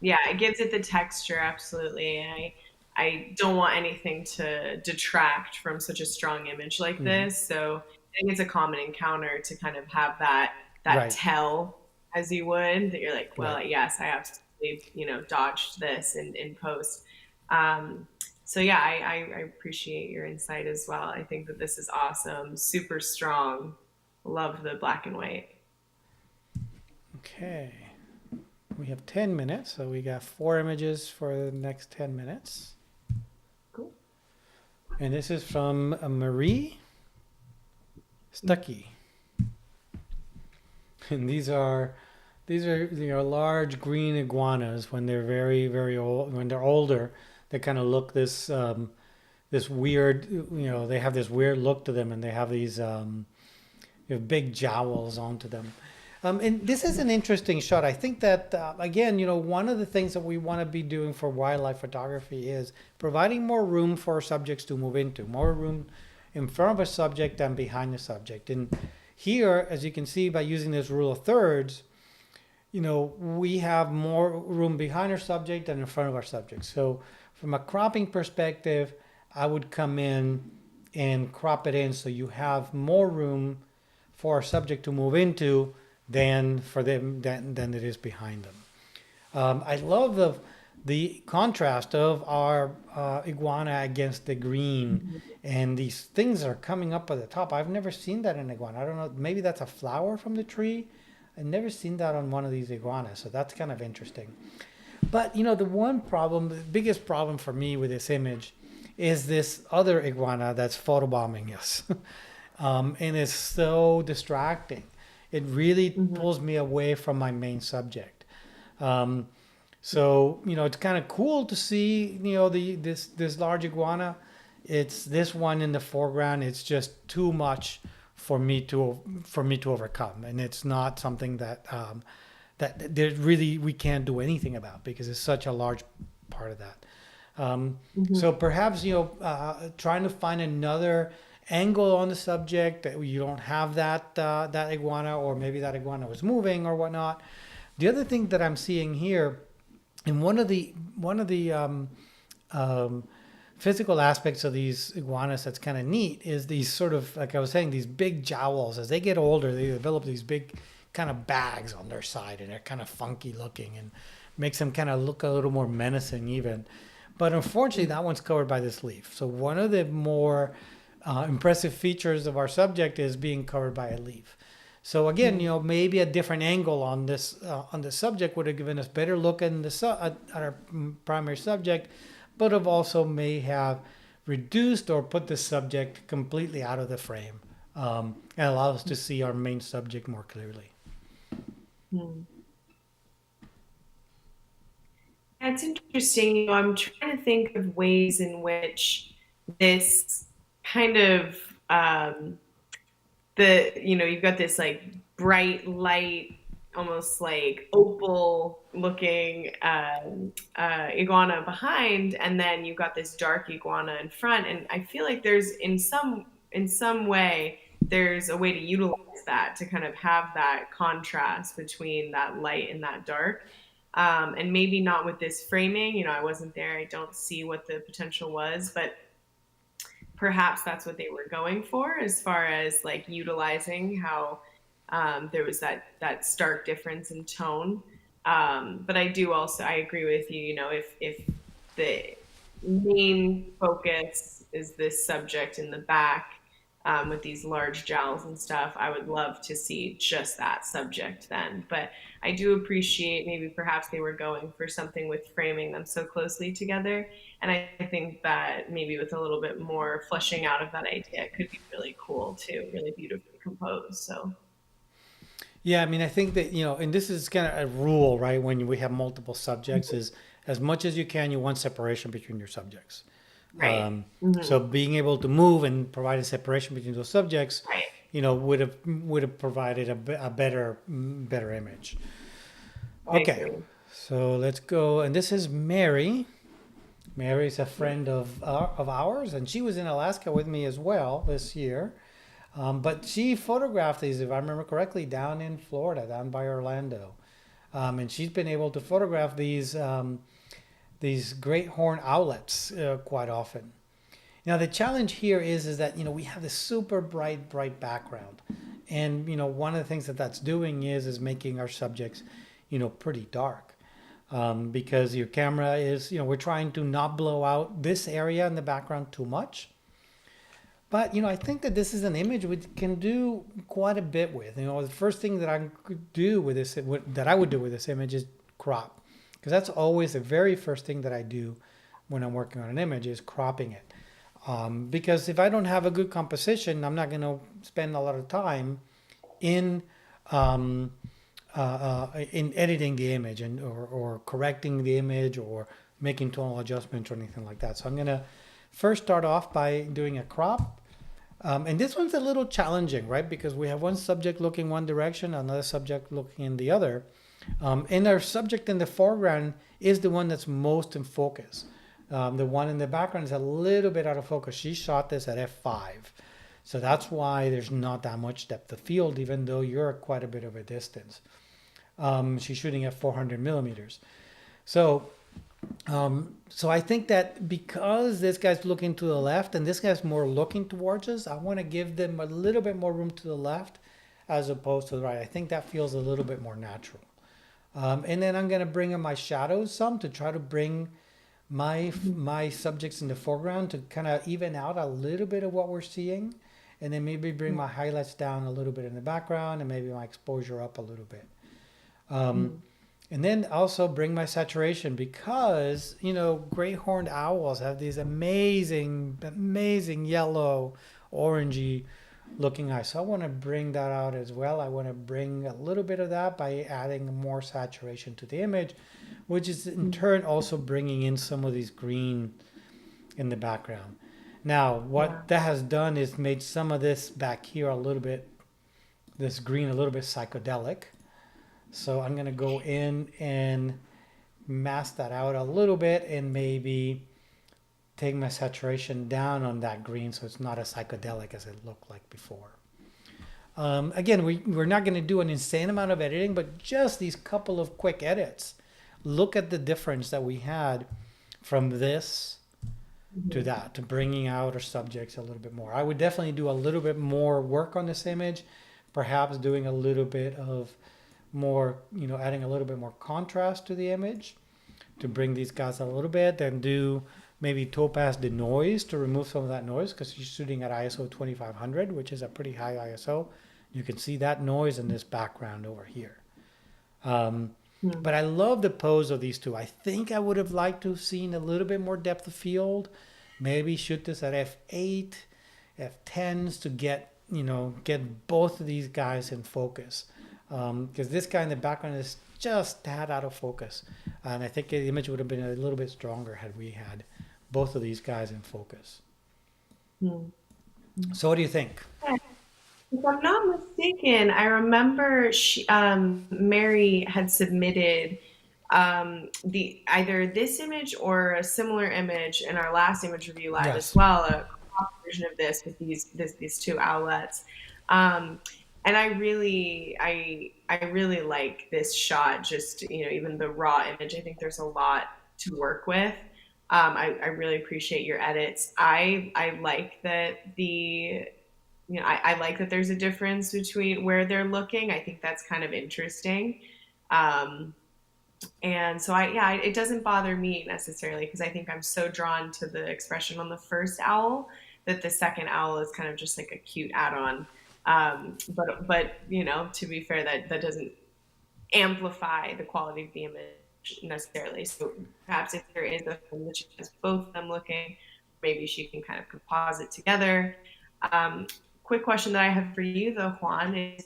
Yeah, it gives it the texture, absolutely. I don't want anything to detract from such a strong image like Hmm. this. So I think it's a common encounter to kind of have that Right. tell, as you would, that you're like, Right. well, yes, I absolutely, dodged this in post. Um, so yeah, I appreciate your insight as well. I think that this is awesome, super strong. Love the black and white. Okay. We have 10 minutes, so we got 4 images for the next 10 minutes. Cool. And this is from Marie Stuckey. And these are large green iguanas. When they're very old, when they're older, they kind of look this weird, they have this weird look to them, and they have these big jowls onto them. And this is an interesting shot. I think that, again, one of the things that we want to be doing for wildlife photography is providing more room for subjects to move into, more room in front of a subject and behind the subject. And here, as you can see by using this rule of thirds, we have more room behind our subject than in front of our subject. So from a cropping perspective, I would come in and crop it in so you have more room for a subject to move into than it is behind them. I love the contrast of our iguana against the green, and these things are coming up at the top. I've never seen that in iguana. I don't know, maybe that's a flower from the tree. I've never seen that on one of these iguanas, so that's kind of interesting. But the biggest problem for me with this image is this other iguana that's photobombing us. And it's so distracting. It really pulls me away from my main subject. So it's kind of cool to see this large iguana. It's this one in the foreground. It's just too much for me to overcome, and it's not something that we can't do anything about because it's such a large part of that. So perhaps trying to find another angle on the subject that you don't have that iguana, or maybe that iguana was moving or whatnot. The other thing that I'm seeing here, and one of the physical aspects of these iguanas that's kind of neat is these sort of, like I was saying, these big jowls. As they get older, they develop these big kind of bags on their side, and they're kind of funky looking and makes them kind of look a little more menacing even. But unfortunately, that one's covered by this leaf. So one of the more impressive features of our subject is being covered by a leaf. So again, maybe a different angle on this subject would have given us better look at our primary subject, but have also may have reduced or put the subject completely out of the frame, and allow us to see our main subject more clearly. That's interesting. I'm trying to think of ways in which this kind of you've got this like bright light, almost like opal looking iguana behind, and then you've got this dark iguana in front. And I feel like there's in some way there's a way to utilize that to kind of have that contrast between that light and that dark. And maybe not with this framing, I wasn't there. I don't see what the potential was, but perhaps that's what they were going for as far as like utilizing how there was that stark difference in tone. But I agree with you, if the main focus is this subject in the back, with these large jowls and stuff, I would love to see just that subject then. But I do appreciate maybe perhaps they were going for something with framing them so closely together. And I think that maybe with a little bit more fleshing out of that idea, it could be really cool too, really beautifully composed. So. Yeah, I mean, I think that, and this is kind of a rule, right? When we have multiple subjects, is as much as you can, you want separation between your subjects. Right. So being able to move and provide a separation between those subjects, Right. would have provided a better image. Okay, so let's go. And this is Mary. Mary's a friend of ours, and she was in Alaska with me as well this year. But she photographed these, if I remember correctly, down in Florida, down by Orlando. And she's been able to photograph these great horn owlets quite often. Now the challenge here is that we have this super bright background, and one of the things that's doing is making our subjects pretty dark, because your camera is we're trying to not blow out this area in the background too much. But I think that this is an image we can do quite a bit with. The first thing that I would do with this image is crop. Because that's always the very first thing that I do when I'm working on an image is cropping it. Because if I don't have a good composition, I'm not going to spend a lot of time in in editing the image and or correcting the image or making tonal adjustments or anything like that. So I'm gonna first start off by doing a crop. And this one's a little challenging, right? Because we have one subject looking one direction, another subject looking in the other. And our subject in the foreground is the one that's most in focus. The one in the background is a little bit out of focus. She shot this at f5. So that's why there's not that much depth of field, even though you're at quite a bit of a distance. She's shooting at 400 millimeters. So I think that because this guy's looking to the left and this guy's more looking towards us, I want to give them a little bit more room to the left as opposed to the right. I think that feels a little bit more natural. And then I'm going to bring in my shadows some to try to bring my subjects in the foreground to kind of even out a little bit of what we're seeing. And then maybe bring my highlights down a little bit in the background and maybe my exposure up a little bit. And then also bring my saturation because, great horned owls have these amazing, amazing yellow, orangey looking eyes. So I want to bring that out as well. I want to bring a little bit of that by adding more saturation to the image, which is in turn also bringing in some of these green in the background. Now, what that has done is made some of this back here a little bit, this green a little bit psychedelic. So I'm going to go in and mask that out a little bit and maybe take my saturation down on that green so it's not as psychedelic as it looked like before. Again, we're not going to do an insane amount of editing, but just these couple of quick edits. Look at the difference that we had from this to that, to bringing out our subjects a little bit more. I would definitely do a little bit more work on this image, perhaps doing a little bit of more, adding a little bit more contrast to the image to bring these guys a little bit, then do maybe topaz the noise to remove some of that noise because you're shooting at ISO 2500, which is a pretty high ISO. You can see that noise in this background over here. But I love the pose of these two. I think I would have liked to have seen a little bit more depth of field. Maybe shoot this at f8, f10s to get both of these guys in focus. Because this guy in the background is just that out of focus. And I think the image would have been a little bit stronger had we had both of these guys in focus. So what do you think? If I'm not mistaken, I remember Mary had submitted either this image or a similar image in our last image review live as well, a version of this with these two owlets. And I really like this shot, just, even the raw image. I think there's a lot to work with. I really appreciate your edits. I like that I like that there's a difference between where they're looking. I think that's kind of interesting. And so it doesn't bother me necessarily because I think I'm so drawn to the expression on the first owl that the second owl is kind of just like a cute add-on. But to be fair, that doesn't amplify the quality of the image necessarily. So perhaps if there is a film that she has both of them looking, maybe she can kind of composite together. Quick question that I have for you though, Juan, is,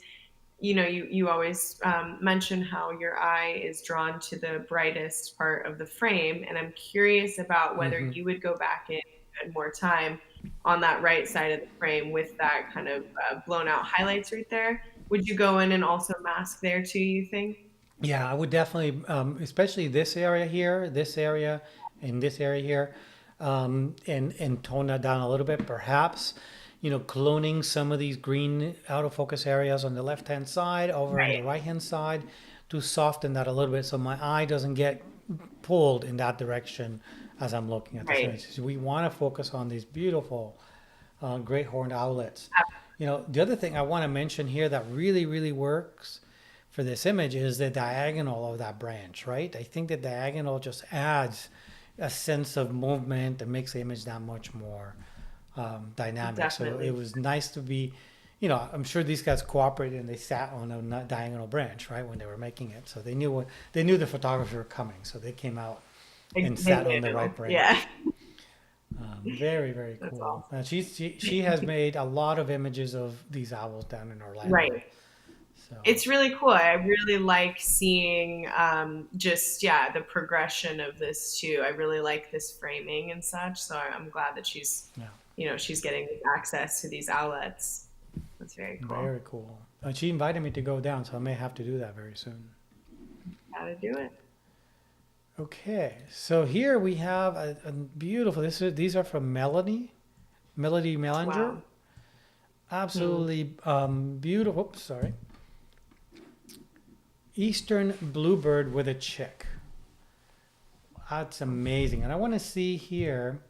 you always mention how your eye is drawn to the brightest part of the frame. And I'm curious about whether you would go back in and more time on that right side of the frame with that kind of blown out highlights right there. Would you go in and also mask there too, you think? Yeah, I would definitely, especially this area here, this area, and this area here, and tone that down a little bit. Perhaps, cloning some of these green out of focus areas on the left-hand side over on the right-hand side to soften that a little bit so my eye doesn't get pulled in that direction as I'm looking at this image. So we want to focus on these beautiful great horned owlets. The other thing I want to mention here that really, really works for this image is the diagonal of that branch, right? I think the diagonal just adds a sense of movement and makes the image that much more dynamic. Definitely. So it was nice to be, I'm sure these guys cooperated and they sat on a diagonal branch, right, when they were making it. So they knew the photographers were coming, so they came out and sat on the right branch. Yeah. Very, very cool. Awesome. She has made a lot of images of these owls down in Orlando. Right. So It's really cool. I really like seeing just yeah the progression of this too. I really like this framing and such. So I'm glad that she's yeah, she's getting access to these outlets. That's very cool. very cool. She invited me to go down, so I may have to do that very soon. Gotta do it. Okay, so here we have a beautiful. These are from Melody Mellinger. Wow. Hmm. Absolutely beautiful. Oops, sorry. Eastern bluebird with a chick. That's amazing. And I want to see here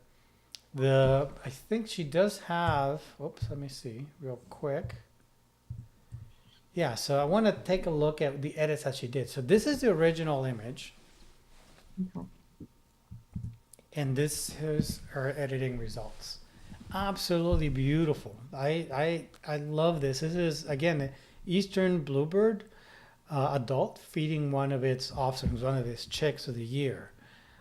I think she does have, oops, let me see real quick. Yeah, so I want to take a look at the edits that she did. So this is the original image, Okay. and this is her editing results. Absolutely beautiful. I love this. This is again an Eastern bluebird adult feeding one of its offspring, one of its chicks of the year.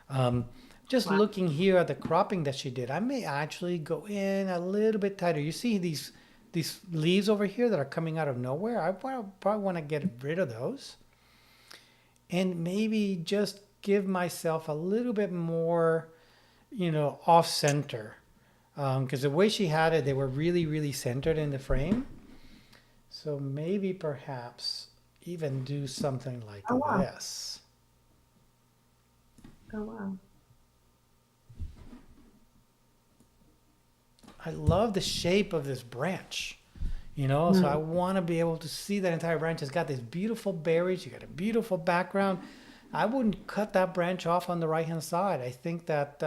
Um, just Wow. looking here at the cropping that she did, I may actually go in a little bit tighter. You see these leaves over here that are coming out of nowhere? Probably want to get rid of those and maybe just give myself a little bit more, off center. Because the way she had it, they were really, really centered in the frame. So maybe perhaps even do something like Oh wow. this. Oh wow. I love the shape of this branch, so I Hmm. want to be able to see that entire branch. It's got these beautiful berries. You got a beautiful background. I wouldn't cut that branch off on the right hand side. I think that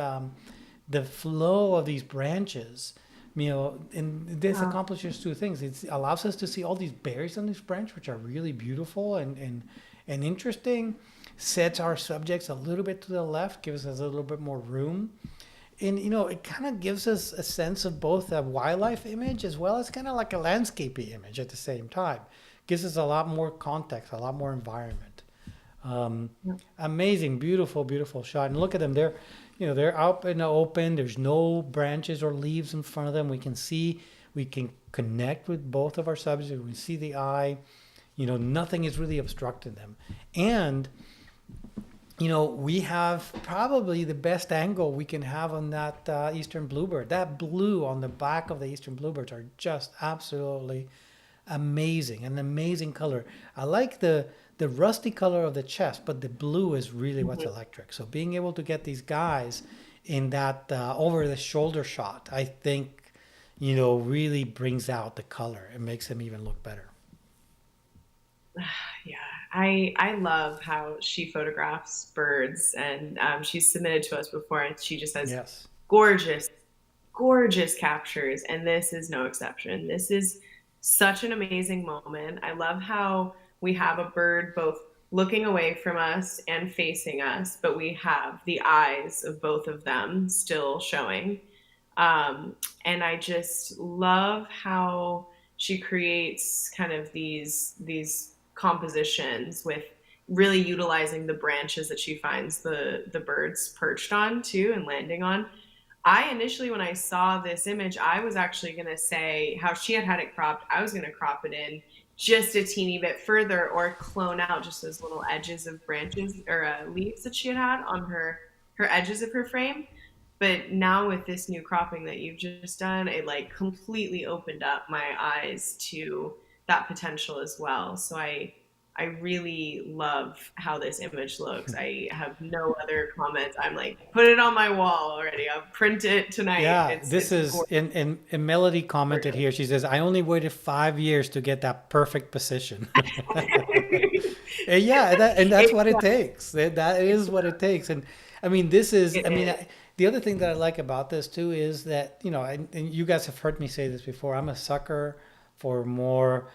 the flow of these branches, and this Wow. accomplishes two things. It allows us to see all these berries on this branch, which are really beautiful and interesting. Sets our subjects a little bit to the left, gives us a little bit more room. And it kind of gives us a sense of both a wildlife image as well as kind of like a landscapey image at the same time. Gives us a lot more context, a lot more environment. Um, Yeah. Amazing, beautiful, beautiful shot. And look at them; they're out in the open. There's no branches or leaves in front of them. We can connect with both of our subjects. We see the eye. Nothing is really obstructing them, and we have probably the best angle we can have on that Eastern bluebird. That blue on the back of the Eastern bluebirds are just absolutely amazing, an amazing color. I like the rusty color of the chest, but the blue is really what's Mhm. electric. So being able to get these guys in that over the shoulder shot, I think, really brings out the color and makes them even look better. Yeah, I love how she photographs birds, and she's submitted to us before, and she just has Yes. gorgeous, gorgeous captures, and this is no exception. This is such an amazing moment. I love how we have a bird both looking away from us and facing us, but we have the eyes of both of them still showing. Um, and I just love how she creates kind of these compositions with really utilizing the branches that she finds the birds perched on too and landing on. I initially, when I saw this image, I was actually going to say how she had it cropped. I was going to crop it in just a teeny bit further or clone out just those little edges of branches or leaves that she had on her edges of her frame. But now with this new cropping that you've just done, it like completely opened up my eyes to that potential as well. So I really love how this image looks. I have no other comments. I'm like, put it on my wall already. I'll print it tonight. Yeah, this It's is in Melody commented gorgeous. here. She says, "I only waited 5 years to get that perfect position." And yeah, and that's It, what it takes. That is what it takes. And I mean, this is. it I mean, is. the other thing that I like about this too is that and you guys have heard me say this before. I'm a sucker for more,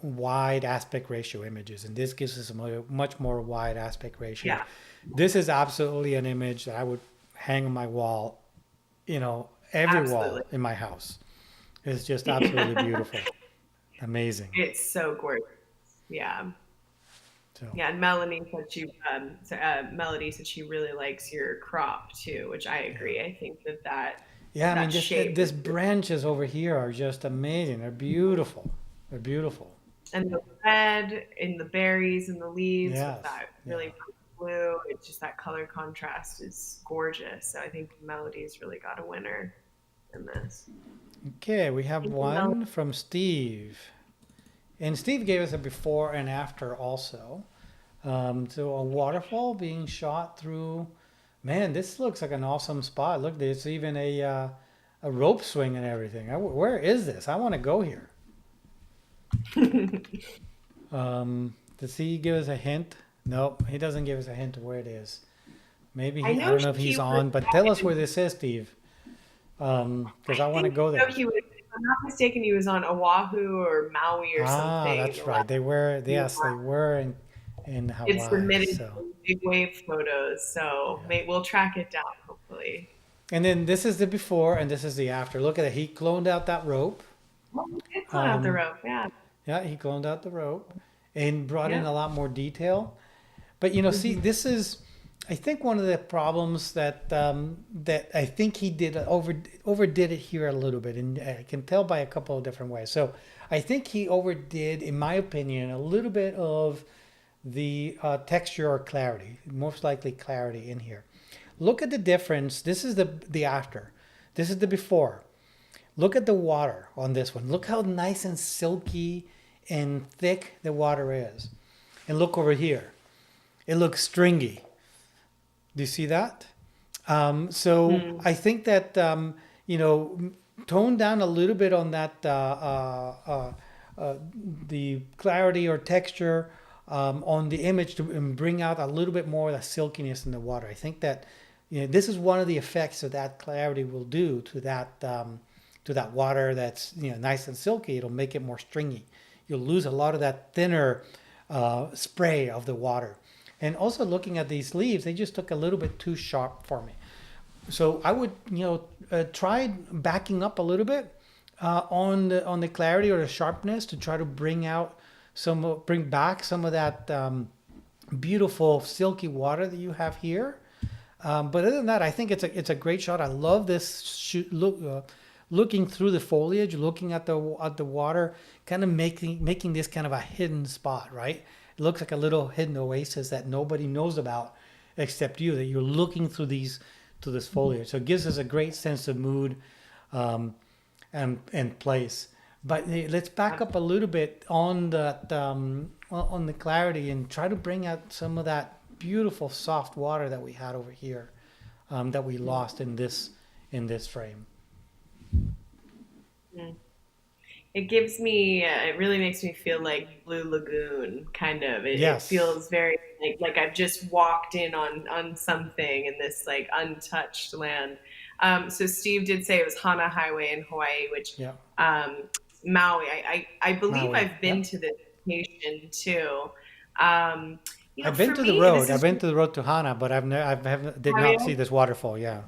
wide aspect ratio images, and this gives us a much more wide aspect ratio. Yeah, This is absolutely an image that I would hang on my wall, every absolutely. wall in my house. It's just absolutely beautiful, amazing. It's so gorgeous. Yeah. So Yeah, and Melody said she really likes your crop too, which I yeah, agree. I think that yeah. I mean, that this shape this is branches over here are just amazing. They're beautiful. They're beautiful. and the red in the berries and the leaves with Yes. that Yeah. really blue. It's just that color contrast is gorgeous. So I think Melody's really got a winner in this. Okay, we have Thank you, Melody. one from Steve. And Steve gave us a before and after also. So a waterfall being shot through. Man, this looks like an awesome spot. Look, there's even a rope swing and everything. Where is this? I want to go here. Does he give us a hint? Nope, he doesn't give us a hint of where it is. Maybe I I know don't know if he he's was. on, but tell us where this is, Steve. Because I I want to think go so. there. He was. If I'm not mistaken, he was on Oahu or Maui or Ah, something. that's right. They were, yes, they were in It's Hawaii. submitted So, some big wave photos, so yeah. we'll track it down hopefully. And then this is the before and this is the after. Look at it. He cloned out that rope. Well, we did clone out the Um, rope, yeah. yeah, he cloned out the rope and brought in Yep. a lot more detail. But you know, see, Hmm. this is, I think, one of the problems that I think he did overdid it here a little bit, and I can tell by a couple of different ways. So I think he overdid, in my opinion, a little bit of the texture or clarity, most likely clarity in here. Look at the difference. This is the after. This is the before. Look at the water on this one. Look how nice and silky and thick the water is. And look over here. It looks stringy. Do you see that? So Mm. I think that you know, tone down a little bit on that the clarity or texture on the image to and bring out a little bit more of the silkiness in the water. I think that this is one of the effects that that clarity will do to that water that's nice and silky. It'll make it more stringy. You'll lose a lot of that thinner spray of the water. And also looking at these leaves, they just look a little bit too sharp for me. So I would, try backing up a little bit on the clarity or the sharpness to try to bring back some of that beautiful silky water that you have here. But other than that, I think it's a great shot. I love this looking through the foliage, looking at the water, kind of making this kind of a hidden spot, right? It looks like a little hidden oasis that nobody knows about except you. That you're looking through this foliage, so it gives us a great sense of mood and place. But let's back up a little bit on that on the clarity and try to bring out some of that beautiful soft water that we had over here that we lost in this frame. Mm. It gives me, it really makes me feel like Blue Lagoon, kind of. It Yes, feels very like I've just walked in on something in this like untouched land. So Steve did say it was Hana Highway in Hawaii, which yeah, um, Maui. I believe Maui. I've been Yep. to this location too. Um, I've been for to the me, road. this I've is been to the road to Hana, but I haven't did have not see you? this waterfall. Yeah.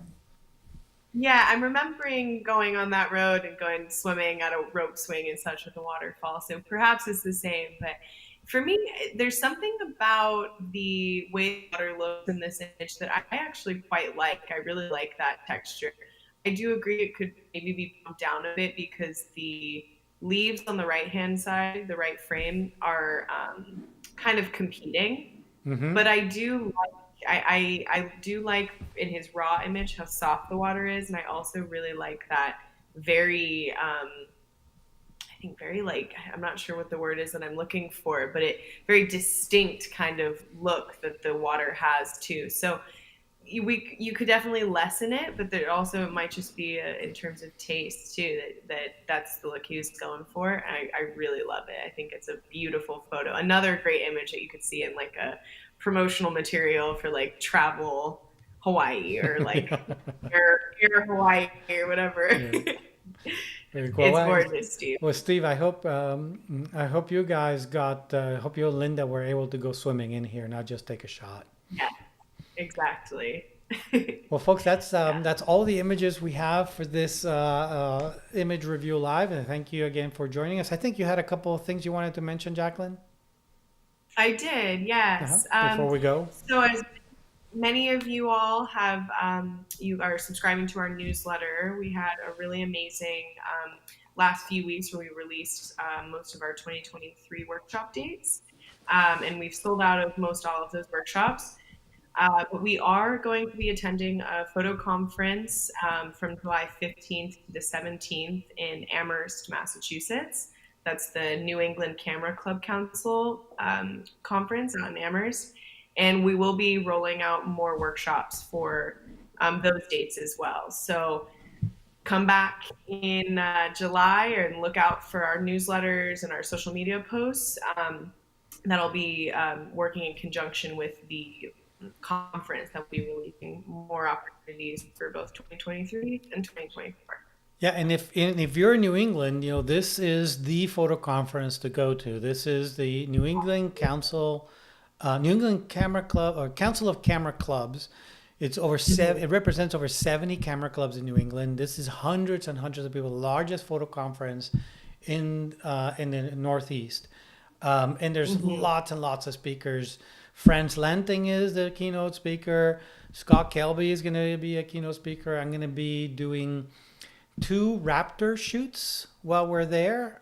Yeah, I'm remembering going on that road and going swimming at a rope swing and such with a waterfall. So perhaps it's the same. But for me, there's something about the way the water looks in this image that I actually quite like. I really like that texture. I do agree it could maybe be bumped down a bit because the leaves on the right hand side, the right frame, are kind of competing. Mm-hmm. But I do like I do like in his raw image how soft the water is, and I also really like that very I think very like I'm not sure what the word is that I'm looking for, but it very distinct kind of look that the water has too. So you could definitely lessen it, but there also might just be in terms of taste too that's the look he was going for. I really love it. I think it's a beautiful photo. Another great image that you could see in like a promotional material for like travel Hawaii or like Yeah. air Hawaii or whatever. Yeah. Very cool. It's gorgeous, Steve. Well, Steve, I hope you guys hope you and Linda were able to go swimming in here, not just take a shot. Yeah, exactly. Well, folks, Yeah. that's all the images we have for this image review live, and thank you again for joining us. I think you had a couple of things you wanted to mention, Jaclyn. I did, Uh-huh. yes. Before we go. So as many of you all have, you are subscribing to our newsletter. We had a really amazing last few weeks where we released most of our 2023 workshop dates. And we've sold out of most all of those workshops. But we are going to be attending a photo conference from July 15th to the 17th in Amherst, Massachusetts. That's the New England Camera Club Council conference out in Amherst. And we will be rolling out more workshops for those dates as well. So come back in July and look out for our newsletters and our social media posts. That'll be working in conjunction with the conference that will be releasing more opportunities for both 2023 and 2024. Yeah, and if you're in New England, this is the photo conference to go to. This is the New England Camera Club or Council of Camera Clubs. It's over seven. It represents over 70 camera clubs in New England. This is hundreds and hundreds of people. The largest photo conference in the Northeast, and there's lots and lots of speakers. Franz Lanting is the keynote speaker. Scott Kelby is going to be a keynote speaker. I'm going to be doing 2 Raptor shoots while we're there,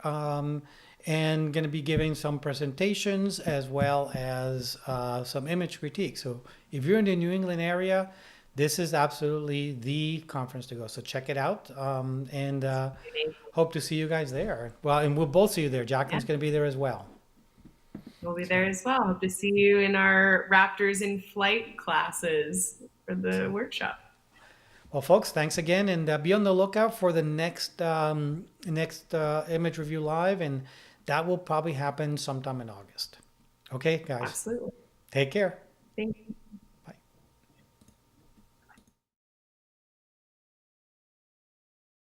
and going to be giving some presentations as well as some image critique. So if you're in the New England area, this is absolutely the conference to go. So check it out, and hope to see you guys there. Well, and we'll both see you there. Jaclyn's going to be there as well. We'll be there as well. Hope to see you in our Raptors in Flight classes for the workshop. Well, folks, thanks again, and be on the lookout for the next Image Review Live, and that will probably happen sometime in August. Okay, guys. Absolutely. Take care. Thank you.